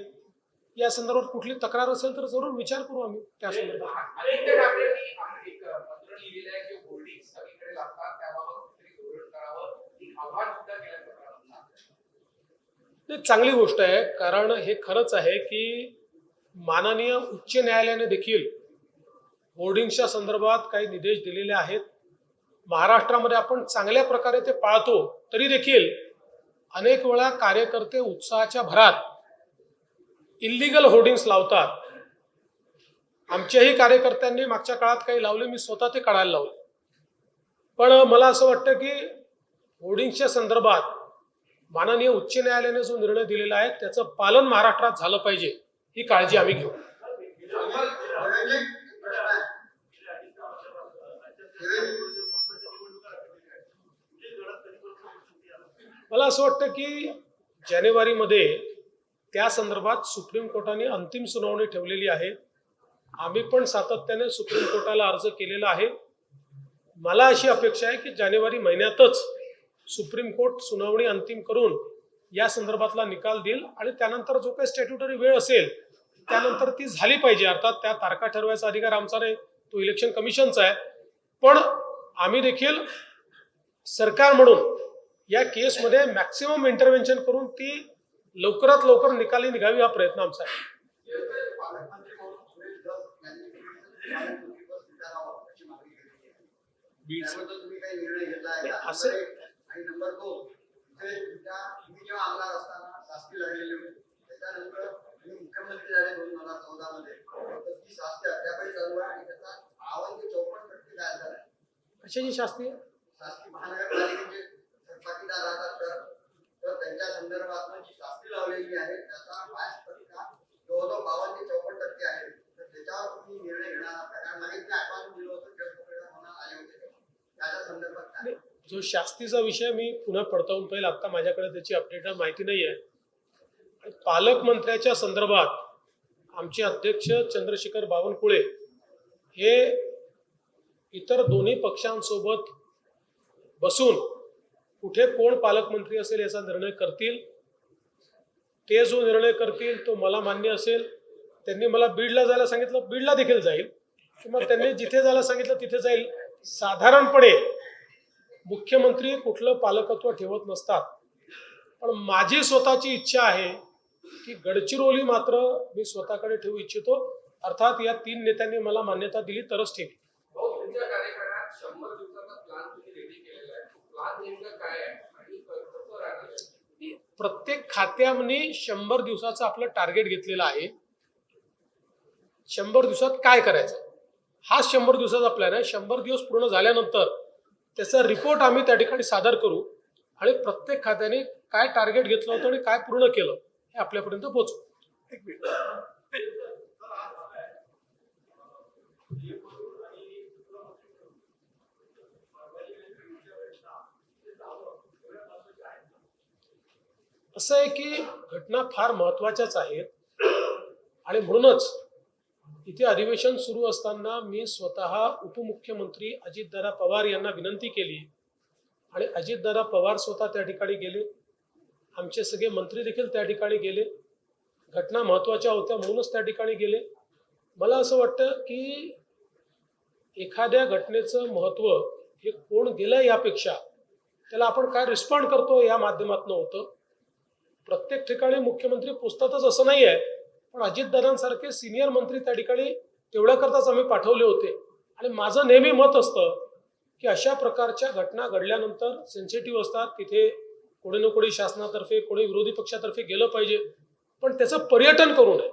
या संदर्भात कुठली तक्रार असेल तर जरूर विचार करू आम्ही त्या संदर्भात. अनेकदा ठाकरेंनी एक पत्र लिहिलेलं आहे की होर्डिंग सगळीकडे लागतात, त्याबाबत कुठेतरी धोरण करावं, एक आव्हान सुद्धा केलं पत्रात. चांगली गोष्ट आहे, कारण हे खरंच आहे की माननीय उच्च न्यायालयाने देखील होर्डिंगच्या संदर्भात काही निर्देश दिलेले आहेत. महाराष्ट्रामध्ये आपण चांगल्या प्रकारे ते पाळतो, तरी देखील अनेक वेळा कार्यकर्ते उत्साहाच्या भरात इल्लीगल होर्डिंग्स लावतात. आमच्याही कार्यकर्त्यांनी मागच्या काळात काही लावले, मी स्वतः ते काढायला लावले. पण मला असं वाटतं की होर्डिंग्सच्या संदर्भात माननीय उच्च न्यायालयाने जो निर्णय दिलेला आहे त्याचं पालन महाराष्ट्रात झालं पाहिजे, ही काळजी आम्ही घेऊ. मला असं वाटतं की जानेवारीमध्ये त्या संदर्भात सुप्रीम कोर्टाने अंतिम सुनावणी ठेवलेली आहे. आम्ही पण सातत्याने सुप्रीम कोर्टाला अर्ज केलेला आहे. मला अशी अपेक्षा आहे की जानेवारी महिन्यातच सुप्रीम कोर्ट सुनावणी अंतिम करून या संदर्भातला निकाल देईल आणि त्यानंतर जो काही स्टॅट्युटरी वेळ असेल त्यानंतर ती झाली पाहिजे. अर्थात त्या तारखा ठरवायचा अधिकार आमचा नाही, तो इलेक्शन कमिशनचा आहे. पण आम्ही देखील सरकार म्हणून या केसमध्ये मॅक्सिमम इंटरव्हेन्शन करून ती लवकरात लवकर निकाली निघावी हा प्रयत्न आमचा आहे. असं आणि नंबर 2 तुम्ही जेव्हा आमदार असताना शास्त्री लढलेले होते, त्याच्यानंतर तुम्ही मुख्यमंत्री झाले 2014 मध्ये, तर ती शास्त्री अद्यापही चालू आहे आणि त्याचा 54% काय झालाय. कशाची शास्त्री शास्त्री महानगरपालिकेचे थकबाकीदार राहतात, तर त्यांच्या संदर्भात जी शास्त्री लावलेली आहे त्याचा 5% जवळजवळ 52 ते 54% आहे. तर त्याच्यावर तुम्ही निर्णय घेणार आहात, कारण मागे ते आश्वासन दिलं होतं जगप्रकरणात आले होते, त्याच्या संदर्भात काय? जो शास्तीचा विषय मी पुन्हा पडताळून पाहिजे, आता माझ्याकडे त्याची अपडेटेड माहिती नाही आहे. पालकमंत्र्याच्या संदर्भात आमचे अध्यक्ष चंद्रशेखर बावनकुळे हे इतर दोन्ही पक्षांसोबत बसून कुठे कोण पालकमंत्री असेल याचा निर्णय करतील. ते जो निर्णय करतील तो मला मान्य असेल. त्यांनी मला बीडला जायला सांगितलं, बीडला देखील जाईल, किंवा त्यांनी जिथे जायला सांगितलं तिथे जाईल. साधारणपणे मुख्यमंत्री कुठलं पालकत्व ठेवत नसतात, पण माझी स्वतःची इच्छा आहे की गडचिरोली मात्र मी स्वतःकडे ठेवू इच्छितो. अर्थात या 3 नेत्यांनी मला मान्यता दिली तरच ठेवी. तुमच्या कार्यकाळात 100 दिवसाचा प्लॅन तुम्ही रेडी केलेला आहे, प्लॅन नेमकं काय आहे आणि कसं राहणार? प्रत्येक खात्याने 100 दिवसाचं आपलं टार्गेट घेतलेलं आहे. 100 दिवसात काय करायचं हा 100 दिवसाचा प्लॅन आहे. 100 दिवस पूर्ण झाल्यानंतर त्याचा रिपोर्ट आम्ही त्या ठिकाणी सादर करू आणि प्रत्येक खात्याने काय टार्गेट घेतलं होतं आणि काय पूर्ण केलं हे आपल्यापर्यंत पोहोचू. असं आहे की घटना फार महत्वाच्याच आहेत आणि म्हणूनच इथे अधिवेशन सुरू असताना मी स्वतः उपमुख्यमंत्री अजितदादा पवार यांना विनंती केली आणि अजितदादा पवार स्वतः त्या ठिकाणी गेले. आमचे सगळे मंत्री देखील त्या ठिकाणी गेले. घटना महत्वाच्या होत्या म्हणूनच त्या ठिकाणी गेले. मला असं वाटतं की एखाद्या घटनेचं महत्व हे कोण गेलं यापेक्षा त्याला आपण काय रिस्पॉन्ड करतो या माध्यमातून होतं. प्रत्येक ठिकाणी मुख्यमंत्री पोचतातच असं नाही आहे, पण अजितदादांसारखे सिनियर मंत्री त्या ठिकाणी तेवढ्याकरताच आम्ही पाठवले होते. आणि माझं नेहमी मत असतं की अशा प्रकारच्या घटना घडल्यानंतर सेन्सिटिव्ह असतात, तिथे कोणी ना कोणी शासनातर्फे कोणी विरोधी पक्षातर्फे गेलं पाहिजे, पण त्याचं पर्यटन करू नये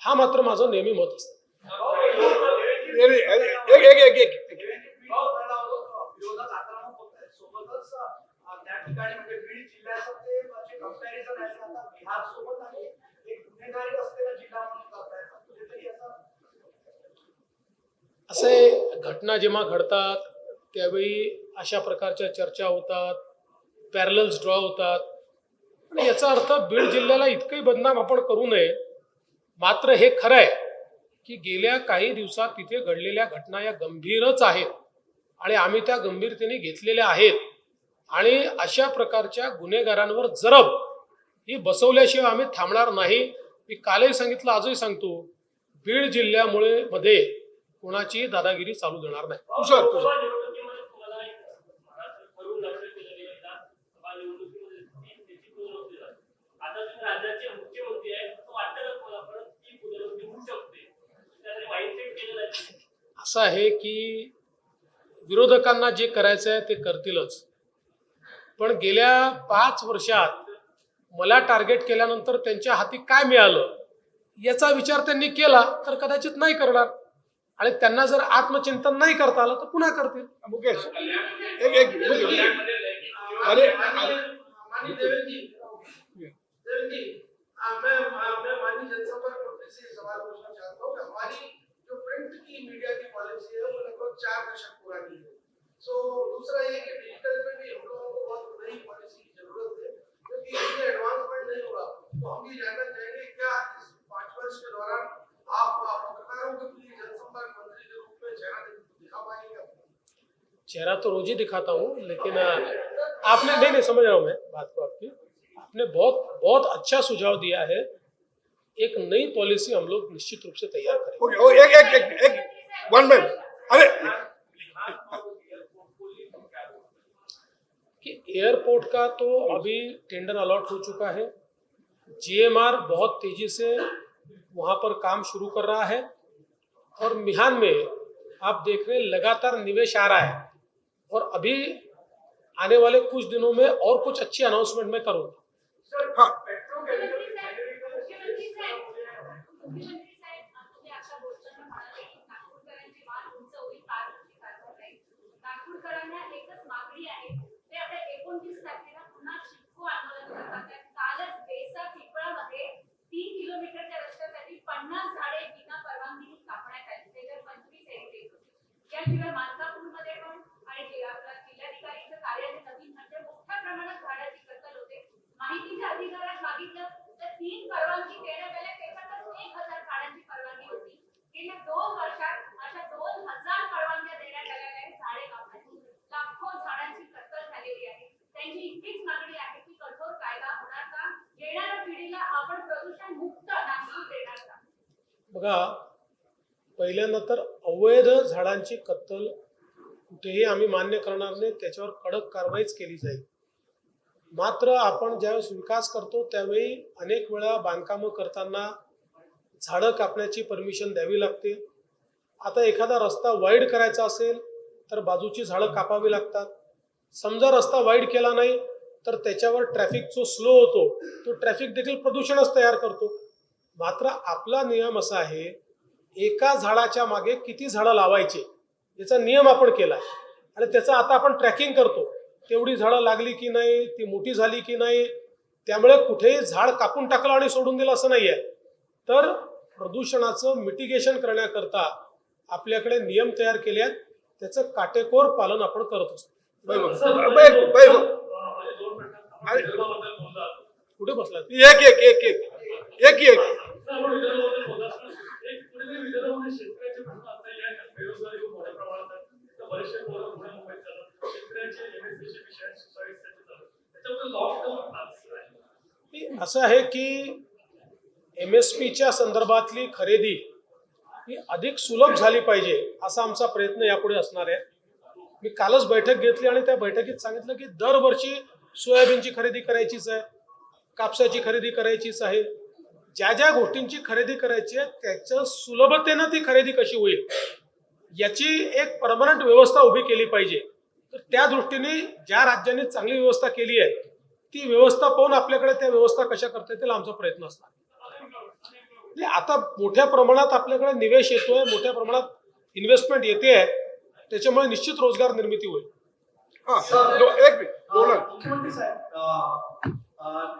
हा मात्र माझं नेहमी मत असतं. असे घटना जेव्हा घडतात त्यावेळी अशा प्रकारच्या चर्चा होतात, पॅरलल्स ड्रॉ होतात. आणि याचा अर्थ बीड जिल्ह्याला इतकंही बदनाम आपण करू नये. मात्र हे खरं आहे की गेल्या काही दिवसात तिथे घडलेल्या घटना या गंभीरच आहेत आणि आम्ही त्या गंभीरतेने घेतलेल्या आहेत. आणि अशा प्रकारच्या गुन्हेगारांवर जरब ही बसवल्याशिवाय आम्ही थांबणार नाही. मी कालही सांगितलं, आजही सांगतो, बीड जिल्ह्यामुळे मध्ये कोणाची दादागिरी चालू देणार नाही. तुषार तुषार निवडणुकीमध्ये तुम्हाला एक महाराष्ट्र करून दाखल केलं गेलं विधानसभा निवडणुकीमध्ये त्याची पुनरावृत्ती झाली. आता तुम्ही राज्याचे मुख्यमंत्री आहेत, असं वाटतं का तुम्हाला परत ती पुनरावृत्ती होऊ शकते? त्यासाठी माइंडसेट केलेलं आहे. असं आहे की विरोधकांना जे करायचं आहे ते करतीलच, पण गेल्या 5 वर्षात मला टार्गेट केल्यानंतर त्यांच्या हाती काय मिळालं याचा विचार त्यांनी केला तर कदाचित नाही करणार, आणि त्यांना जर आत्मचिंतन नाही करता आलं तर पुन्हा करतील. मुकेश एक मुकेश अरे माननीय देवेंद्र जी, मैं माननीय जनसंपर्क मंत्री से सवाल पूछना चाहता हूँ. हमारी जो प्रिंट की मीडिया की पॉलिसी है वो लगभग 4 दशक पुरानी है. सो दूसरा ये कि डिजिटल में भी हम लोगों को बहुत नई पॉलिसी की जरूरत है, क्योंकि इसमें एडवांसमेंट नहीं हुआ. तो हम ये जानना चाहेंगे क्या इस 5 वर्ष के दौरान आप पत्रकारों के लिए जनसंपर्क मंत्री के रूप में चेहरा दिखा पाएंगे? चेहरा तो रोज ही दिखाता हूँ, लेकिन आपने नहीं समझ रहा हूँ मैं बात को आपकी. आपने बहुत बहुत अच्छा सुझाव दिया है. एक नई पॉलिसी हम लोग निश्चित रूप से तैयार करेंगे. ओके एक 1 मिनट. अरे कि एयरपोर्ट का तो अभी टेंडर अलॉट हो चुका है. जीएमआर बहुत तेजी से वहां पर काम शुरू कर रहा है, और मिहान में आप देख रहे हैं लगातार निवेश आ रहा है, और अभी आने वाले कुछ दिनों में और कुछ अच्छी अनाउंसमेंट मैं करूंगा. हाँ मुख्यमंत्री साहेब तुम्ही आता बोलताना म्हणाले की नागपूरकरांची मान उंच होईल, फार मोठी कारभार राहील. नागपूरकरांना एकच मागणी आहे, ते आता 29 तारखेला पुन्हा चिपको आंदोलन करतात. कालच बेसा पिंपळामध्ये 3 किलोमीटरच्या रस्त्यासाठी 50 झाडे बिना परवानगीने कापण्यात आली. ते जर 25 हेक्टर. याशिवाय मालकापूरमध्ये पण आणि आपला जिल्हाधिकारीचं कार्यालय नवीन म्हणजे मोठ्या प्रमाणात झाडाची कत्तल होते. माहितीच्या अधिकारात मागितलं तर 3 परवानगी देण्यात आल्या, त्याच्यातच 1000 झाडांची परवानगी होती. गेल्या 2 वर्षात अशा 2000 परवानग्या देण्यात आलेल्या आहेत झाडे कापण्याची. लाखो झाडांची कत्तल झालेली आहे. त्यांची इतकीच मागणी आहे की कठोर कायदा होणार का, येणाऱ्या पिढीला आपण प्रदूषण मुक्त नागपूर देणार का? बघा, पहिल्यांदा तर अवैध झाडांची कत्तल कुठेही आम्ही मान्य करणार नाही, त्याच्यावर कडक कारवाईच केली जाईल. मात्र आपण ज्यावेळेस विकास करतो त्यावेळी अनेक वेळा बांधकामं करताना झाडं कापण्याची परमिशन द्यावी लागते. आता एखादा रस्ता वाईड करायचा असेल तर बाजूची झाडं कापावी लागतात. समजा रस्ता वाईड केला नाही तर त्याच्यावर ट्रॅफिक जो स्लो होतो तो ट्रॅफिक देखील प्रदूषणच तयार करतो. मात्र आपला नियम असा आहे, एका झाडाच्या मागे किती झाडं लावायचे याचा नियम आपण केला आहे, आणि त्याचं आता आपण ट्रॅकिंग करतो. तेवढी झाडं लागली की नाही, ती मोठी झाली की नाही. त्यामुळे कुठेही झाड कापून टाकलं आणि सोडून दिलं असं नाही आहे. तर प्रदूषणाचं मिटिगेशन करण्याकरता आपल्याकडे नियम तयार केले आहेत, त्याचं काटेकोर पालन आपण करत असतो. कुठे बसला एक असं आहे की MSPच्या संदर्भातली खरेदी ही अधिक सुलभ झाली पाहिजे असा आमचा प्रयत्न यापुढे असणार आहे. मी कालच बैठक घेतली आणि त्या बैठकीत सांगितलं की दरवर्षी सोयाबीनची खरेदी करायचीच आहे, कापसाची खरेदी करायचीच आहे. ज्या ज्या गोष्टींची खरेदी करायची आहे त्याच्या सुलभतेनं ती खरेदी कशी होईल याची एक परमनंट व्यवस्था उभी केली पाहिजे. तर त्या दृष्टीने ज्या राज्यांनी चांगली व्यवस्था केली आहे ती व्यवस्था पाहून आपल्याकडे त्या व्यवस्था कशा करता येतील आमचा प्रयत्न असणार. आता मोठ्या प्रमाणात आपल्याकडे निवेश येतोय, मोठ्या प्रमाणात इन्व्हेस्टमेंट येते आहे, त्याच्यामुळे निश्चित रोजगार निर्मिती होईल. मुख्यमंत्री साहेब,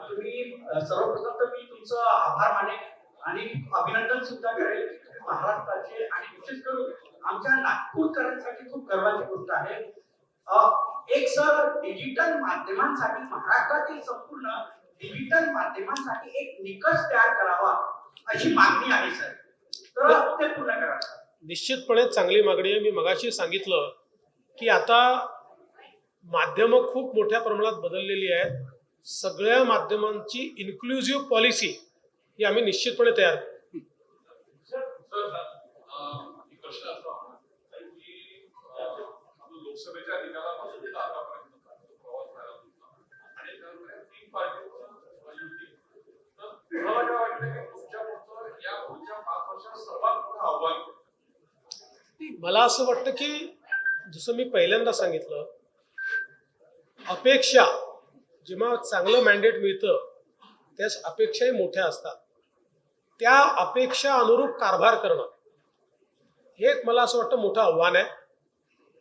तुम्ही सर्वप्रथम तर मी तुमचं आभार मानेन आणि अभिनंदन सुद्धा करेल. महाराष्ट्राचे आणि विशेष करून आमच्या नागपूरकरांसाठी खूप गर्वाची गोष्ट आहे. एक सर, डिजिटल माध्यमांसाठी महाराष्ट्रातील संपूर्ण डिजिटल माध्यमांसाठी एक निकष तयार करावा अशी मागणी आहे सर, तर ते पूर्ण करा. निश्चितपणे चांगली मागणी आहे. मी मगाशी सांगितलं की आता माध्यमं खूप मोठ्या प्रमाणात बदललेली आहेत. सगळ्या माध्यमांची इन्क्लुझिव्ह पॉलिसी ही आम्ही निश्चितपणे तयार करू. एक प्रश्न असा होता की लोकसभेच्या निकालापासून तर आतापर्यंत प्रवास झाला होता आणि त्यामुळे 3 पार्टीचं युती. तर मला काय वाटतं की तुमच्यापुढचं या पुढच्या 5 वर्षात सर्वात मोठं आव्हान काय? मला असं वाटतं की जसं मी पहिल्यांदा सांगितलं, अपेक्षा जेव्हा चांगलं मॅन्डेट मिळतं त्यास अपेक्षाही मोठ्या असतात. त्या अपेक्षा अनुरूप कारभार करणं हे एक मला असं वाटतं मोठं आव्हान आहे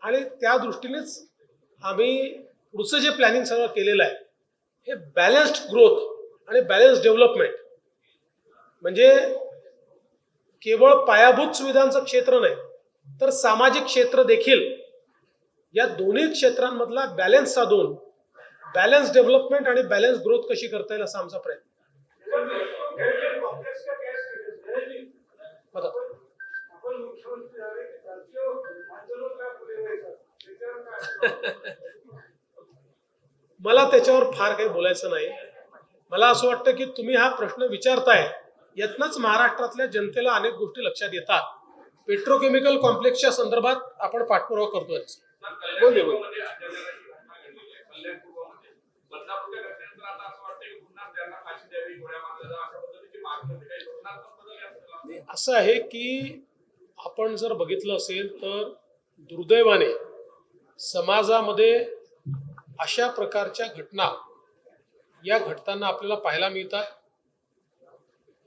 आणि त्या दृष्टीनेच आम्ही पुढचं जे प्लॅनिंग सगळं केलेलं आहे हे बॅलन्स्ड ग्रोथ आणि बॅलन्स्ड डेव्हलपमेंट, म्हणजे केवळ पायाभूत सुविधांचं क्षेत्र नाही तर सामाजिक क्षेत्र देखील, या दोन्ही क्षेत्रांमधला बॅलन्स साधून बॅलन्स डेव्हलपमेंट आणि बॅलन्स ग्रोथ कशी करता येईल असा आमचा प्रयत्न. काँग्रेस का क्या स्टेटस है? बघा, आपण मुख्यमंत्री झाले राज्य आंदोलन का पुढे व्हायचं त्याच्यावर काय? मला त्याच्यावर फार काही बोलायचं नाही. मला असं वाटतं की तुम्ही हा प्रश्न विचारताय यातनंच महाराष्ट्रातल्या जनतेला अनेक गोष्टी लक्षात येतात. पेट्रोकेमिकल कॉम्प्लेक्सच्या संदर्भात आपण पाठपुरावा करतोय. कल्याणपूर्वमध्ये अत्याचाराची घटना घडलेली आहे. कल्याणपूर्वमध्ये बदलापूरच्या घटनेनंतर आता असं वाटतं की पुन्हा त्यांना फाशी द्यावी, गोळ्या मारल्या जाव्या अशा पद्धतीची मागणी होती. काही धोरणात्मक बदल यात असं आहे की आपण जर बघितलं असेल तर दुर्दैवाने समाजामध्ये अशा प्रकारच्या घटना या घटनांना आपल्याला पाहायला मिळतात.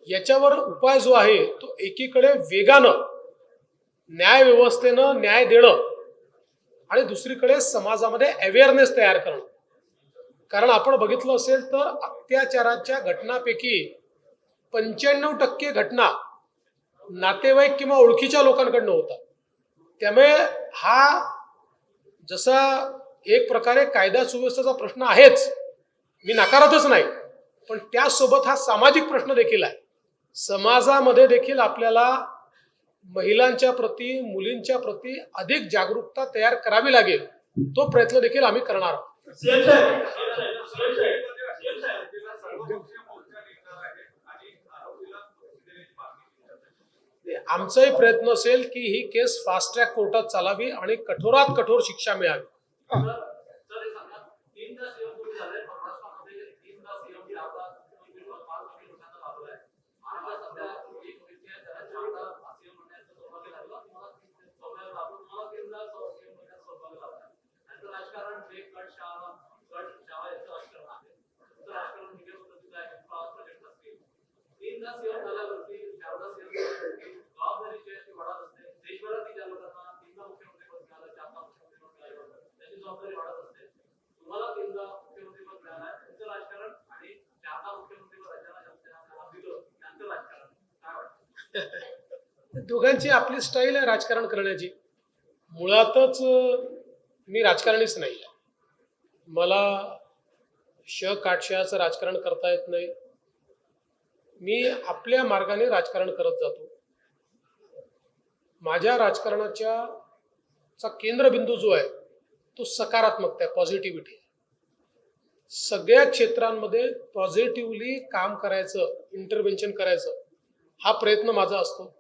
याच्यावर उपाय जो आहे तो एकीकडे वेगानं न्याय व्यवस्थेनं न्याय देणं आणि दुसरीकडे समाजामध्ये अवेअरनेस तयार करणं. कारण आपण बघितलं असेल तर अत्याचाराच्या घटनापैकी 95% घटना नातेवाईक किंवा ओळखीच्या लोकांकडनं होतात. त्यामुळे हा जसा एक प्रकारे कायदा सुव्यवस्थेचा प्रश्न आहेच, मी नाकारतच नाही, पण त्यासोबत हा सामाजिक प्रश्न देखील आहे. समाजामध्ये देखील आपल्याला महिलांच्या प्रती, मुलींच्या प्रती अधिक जागरूकता तयार करावी लागेल. तो प्रयत्न देखील आम्ही करणार आहोत. आमचाही प्रयत्न असेल की ही केस फास्ट ट्रॅक कोर्टात चालावी आणि कठोरात कठोर शिक्षा मिळावी. दोघांची आपली स्टाईल आहे राजकारण करण्याची. मुळातच मी राजकारणीच नाही. मला काटशहाचं राजकारण करता येत नाही. मी आपल्या मार्गाने राजकारण करत जातो. माझ्या राजकारणाचा केंद्रबिंदू जो आहे तो सकारात्मकता आहे, पॉझिटिव्हिटी. सगळ्या क्षेत्रांमध्ये पॉझिटिव्हली काम करायचं, इंटरव्हेन्शन करायचं हा प्रयत्न माझा असतो.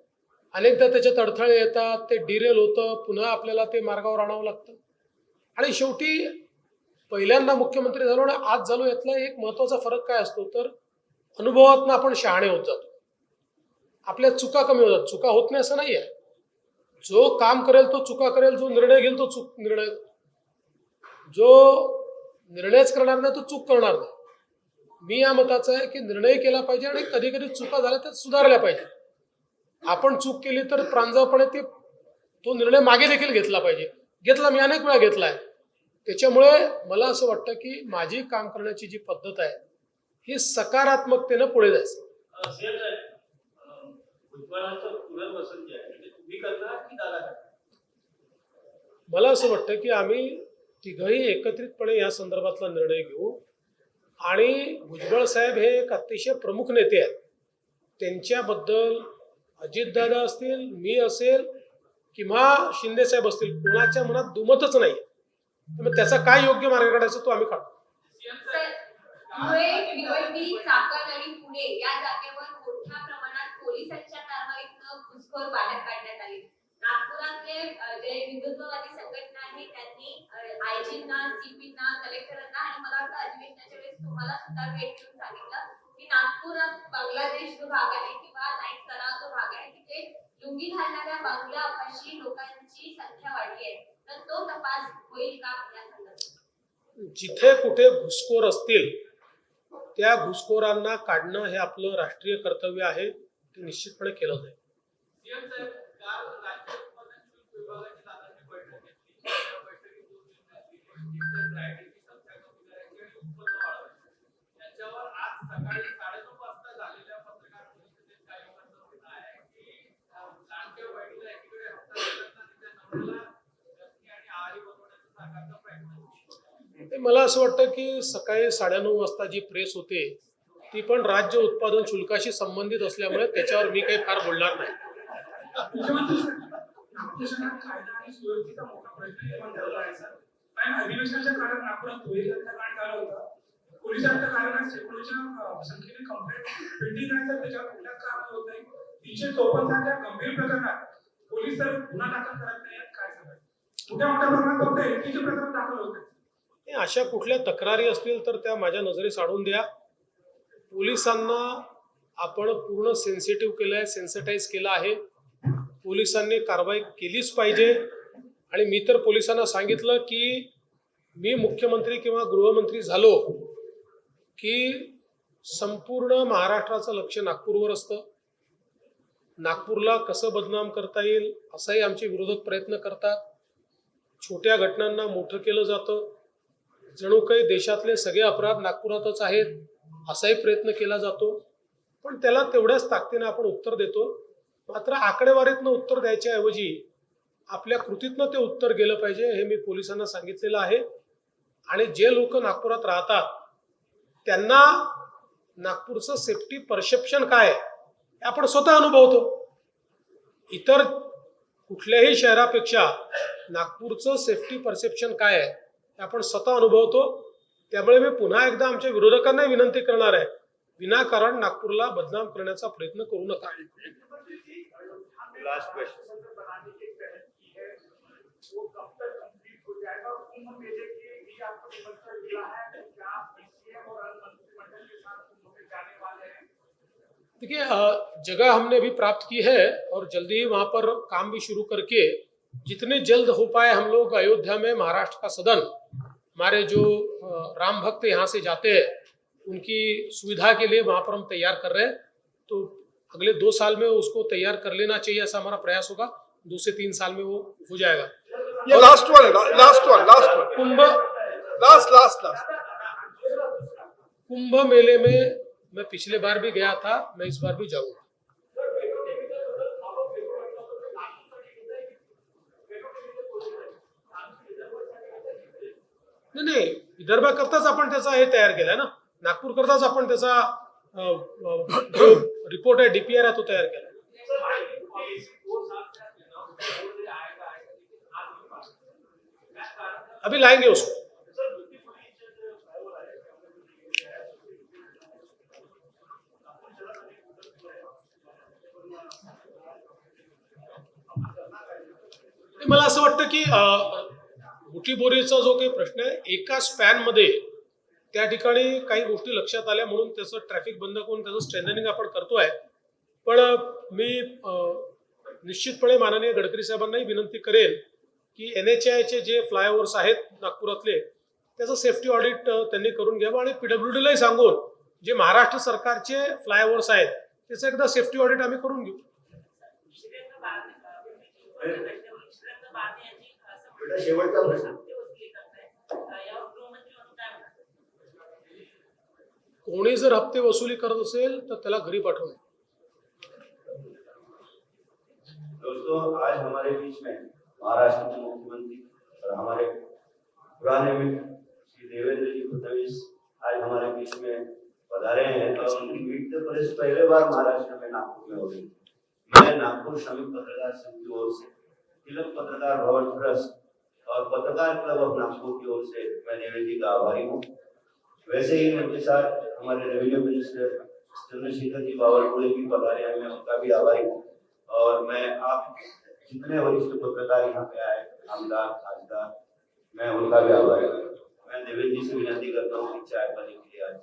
अनेकदा त्याच्यात अडथळे येतात, ते डिरेल होतं, पुन्हा आपल्याला ते मार्गावर आणावं लागतं. आणि शेवटी पहिल्यांदा मुख्यमंत्री झालो आणि आज झालो यातला एक महत्वाचा फरक काय असतो तर अनुभवातनं आपण शहाणे होत जातो. आपल्या चुका कमी होतात. चुका होत नाही असं नाही आहे. जो काम करेल तो चुका करेल, जो निर्णय घेईल तो निर्णय, जो निर्णयच करणार नाही तो चूक करणार नाही. मी या मताचा आहे की निर्णय केला पाहिजे आणि कधी कधी चुका झाल्या तर सुधारल्या पाहिजे. आपण चूक केली तर प्रांजळपणे तो निर्णय मागे देखील घेतला पाहिजे. घेतला, मी अनेक वेळा घेतलाय. त्याच्यामुळे मला असं वाटतं की माझी काम करण्याची जी पद्धत आहे ही सकारात्मकतेनं पुढे जायचं. मला असं वाटतं की आम्ही तिघही एकत्रितपणे या संदर्भातला निर्णय घेऊ आणि भुजबळ साहेब हे एक अतिशय प्रमुख नेते आहेत. त्यांच्याबद्दल अजितदादा असतील, मी असेल किंवा शिंदे साहेब असतील, कोणाच्या मनात दुमतच नाही. त्यामुळे त्याचा काय योग्य मार्ग काढायचा तो आम्ही काढतो. धुळे, निवडणी, चाकण आणि पुणे या जागेवर घुसखोर बाहेर काढण्यात आली. नागपुरातले जे हिंदुत्ववादी संघटना आहे त्यांनी आयजींना, सीपींना, कलेक्टरांना आणि मला वाटतं अधिवेशनाच्या वेळेस तुम्हाला सुद्धा भेट देऊन सांगितलं की नागपुरात बांगलादेश जो भाग आहे किंवा नाईक तलाव जो भाग आहे तिथे लुंगी घालणाऱ्या बांगला भाषी लोकांची संख्या वाढली आहे. तर तो तपास होईल का या संदर्भात? जिथे कुठे घुसखोर असतील त्या घुसखोरांना काढणं हे आपलं राष्ट्रीय कर्तव्य आहे, ते निश्चितपणे केलं जाईल. सीएम साहेब, काल राज्य उत्पादन शुल्क विभागाची दादांनी बैठक घेतली. त्या बैठकीतून ड्रायव्हरची संख्या कमी करायची आणि उत्पन्न वाढवायचं. त्याच्यावर आज सकाळी 9:30 वाजता झालेल्या पत्रकार परिषदेत काही लोकांचं म्हणणं आहे की लाडक्या बहिणीला एकीकडे हप्ता देतात आणि त्या नवऱ्याला रस्ते आणि आहारी बनवण्याचा सरकारचा प्रयत्न होतो. मला असं वाटतं की सकाळी 9:30 वाजता जी प्रेस होते ती पण राज्य उत्पादन शुल्काशी संबंधित असल्यामुळे त्याच्यावर मी काही फार बोलणार नाही. नागपूर कायदा आणि सुव्यवस्थेचा मोठा प्रश्न निर्माण झाला आहे सर. कारण अधिवेशनाच्या काळात नागपुरात धुळे हत्याकांड झालं होतं. पोलिसांच्या कारणात शेकडोच्या संख्येने कंप्लेंट पेंडिंग आहे सर. त्याच्यावर कुठल्याच कारवाई होत नाही. 354 सारख्या गंभीर प्रकरणात पोलीस तर गुन्हा दाखल करत नाही. काय सांगायचं? मोठ्या प्रमाणात फक्त एकीचे प्रकरण दाखल होत आहे. अशा कुठल्या तक्रारी असतील तर त्या माझ्या नजरेस आणून द्या. पोलिसांना आपण पूर्ण सेन्सिटिव्ह केलंय, सेन्सिटाईज केलं आहे. पोलिसांनी कारवाई केलीच पाहिजे. आणि मी तर पोलिसांना सांगितलं की मी मुख्यमंत्री किंवा गृहमंत्री झालो की संपूर्ण महाराष्ट्राचं लक्ष नागपूरवर असतं. नागपूरला कसं बदनाम करता येईल असाही आमचे विरोधक प्रयत्न करतात. छोट्या घटनांना मोठं केलं जातं. जणू काही देशातले सगळे अपराध नागपुरातच आहेत असाही प्रयत्न केला जातो. पण त्याला तेवढ्याच ताकदीने आपण उत्तर देतो. मात्र आकडेवारीतनं उत्तर द्यायच्या ऐवजी आपल्या कृतीतनं ते उत्तर गेलं पाहिजे हे मी पोलिसांना सांगितलेलं आहे. आणि जे लोक नागपुरात राहतात त्यांना नागपूरचं सेफ्टी परसेप्शन काय हे आपण स्वतः अनुभवतो. इतर कुठल्याही शहरापेक्षा नागपूरचं सेफ्टी परसेप्शन काय आहे हे आपण स्वतः अनुभवतो. त्यामुळे मी पुन्हा एकदा आमच्या विरोधकांना विनंती करणार आहे, विनाकारण नागपूरला बदनाम करण्याचा प्रयत्न करू नका. Last question. देखिए, जगह हमने भी प्राप्त की है और जल्दी ही वहां पर काम भी शुरू करके जितने जल्द हो पाए हम लोग अयोध्या में महाराष्ट्र का सदन, हमारे जो राम भक्त यहाँ से जाते हैं उनकी सुविधा के लिए वहां पर हम तैयार कर रहे हैं. तो अगले 2 साल में उसको तैयार कर लेना चाहिए, ऐसा हमारा प्रयास होगा. 2 से 3 साल में वो हो जाएगा. ये लास्ट वन कुंभ मेले में मैं पिछले बार भी गया था, मैं इस बार भी जाऊंगा. नाही, विदर्भाकरताच आपण त्याचा हे तयार केलाय ना. नागपूर करताच आपण त्याचा जो रिपोर्ट आहे, डीपीआर आहे, तो तयार केला. अभी लाएंगे उसको. मला असं वाटतं की बुटीबोरीचा जो काही प्रश्न आहे, एका स्पॅन मध्ये त्या ठिकाणी काही गोष्टी लक्षात आल्या म्हणून त्याचं ट्रॅफिक बंद करून त्याचं स्ट्रेंथनिंग आपण करतोय. पण मी निश्चितपणे माननीय गडकरी साहेबांनाही विनंती करेन की NHAIचे जे फ्लायओव्हर्स आहेत नागपुरातले त्याचं सेफ्टी ऑडिट त्यांनी करून घ्यावं. आणि PWDलाही सांगून जे महाराष्ट्र सरकारचे फ्लायओव्हर्स आहेत त्याचं एकदा सेफ्टी ऑडिट आम्ही करून घेऊ. शेवटचा प्रश्न. कोणी जर हप्ते वसुली करत असेल तर त्याला घरी पाठवणे. दोस्तों, आज हमारे बीच में महाराष्ट्र के मुख्यमंत्री और हमारे पुराने मित्र श्री देवेंद्र जी फडणवीस आज हमारे बीच में पधारे हैं और उनकी मीट तो प्रेस पहले बार महाराष्ट्र में नागपुर में हो गई. मैं नागपुर श्रमिक पत्रकार संघ की ओर से, तिलक पत्रकार भवन ट्रस्ट और पत्रकार क्लब ऑफ नागपुर की ओर से मैं देवेंद्र जी का आभारी हूँ. वैसे ही उनके साथ हमारे रेवेन्यू मिनिस्टर चंद्रशेखर जी बावलपुरे भी पधारे हैं, मैं उनका भी आभारी हूँ. और मैं आप जितने वरिष्ठ पत्रकार यहाँ पे आए, आमदार, खासदार, मैं उनका भी आभारी हूँ। मैं देवेंद्र जी से विनती करता हूँ कि चाय पानी के लिए आज।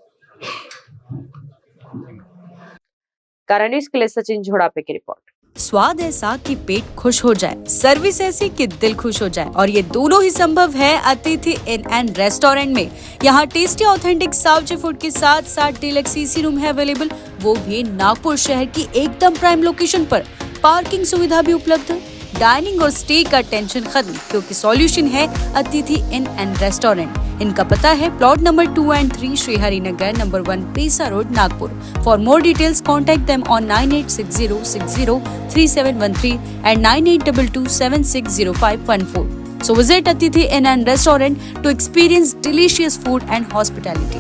कारण न्यूज़ के लिए सचिन झोड़ापे की रिपोर्ट। स्वाद ऐसा कि पेट खुश हो जाए, सर्विस ऐसी कि दिल खुश हो जाए, और ये दोनों ही संभव है अतिथि इन एंड रेस्टोरेंट में। यहाँ टेस्टी ऑथेंटिक साउथ फूड के साथ साथ डीलक्स एसी रूम है अवेलेबल, वो भी नागपुर शहर की एकदम प्राइम लोकेशन पर। पार्किंग सुविधा भी उपलब्ध है। डाइनिंग और स्टे का टेंशन खत्म, क्योंकि सॉल्यूशन है अतिथि इन एंड रेस्टोरेंट। इनका पता है plot number 2 and 3 Shrihari Nagar, number 1 Pesa road, Nagpur. For more details contact them on 9860603713 and 9822760514. So visit Atithi Inn and Restaurant to experience delicious food and hospitality.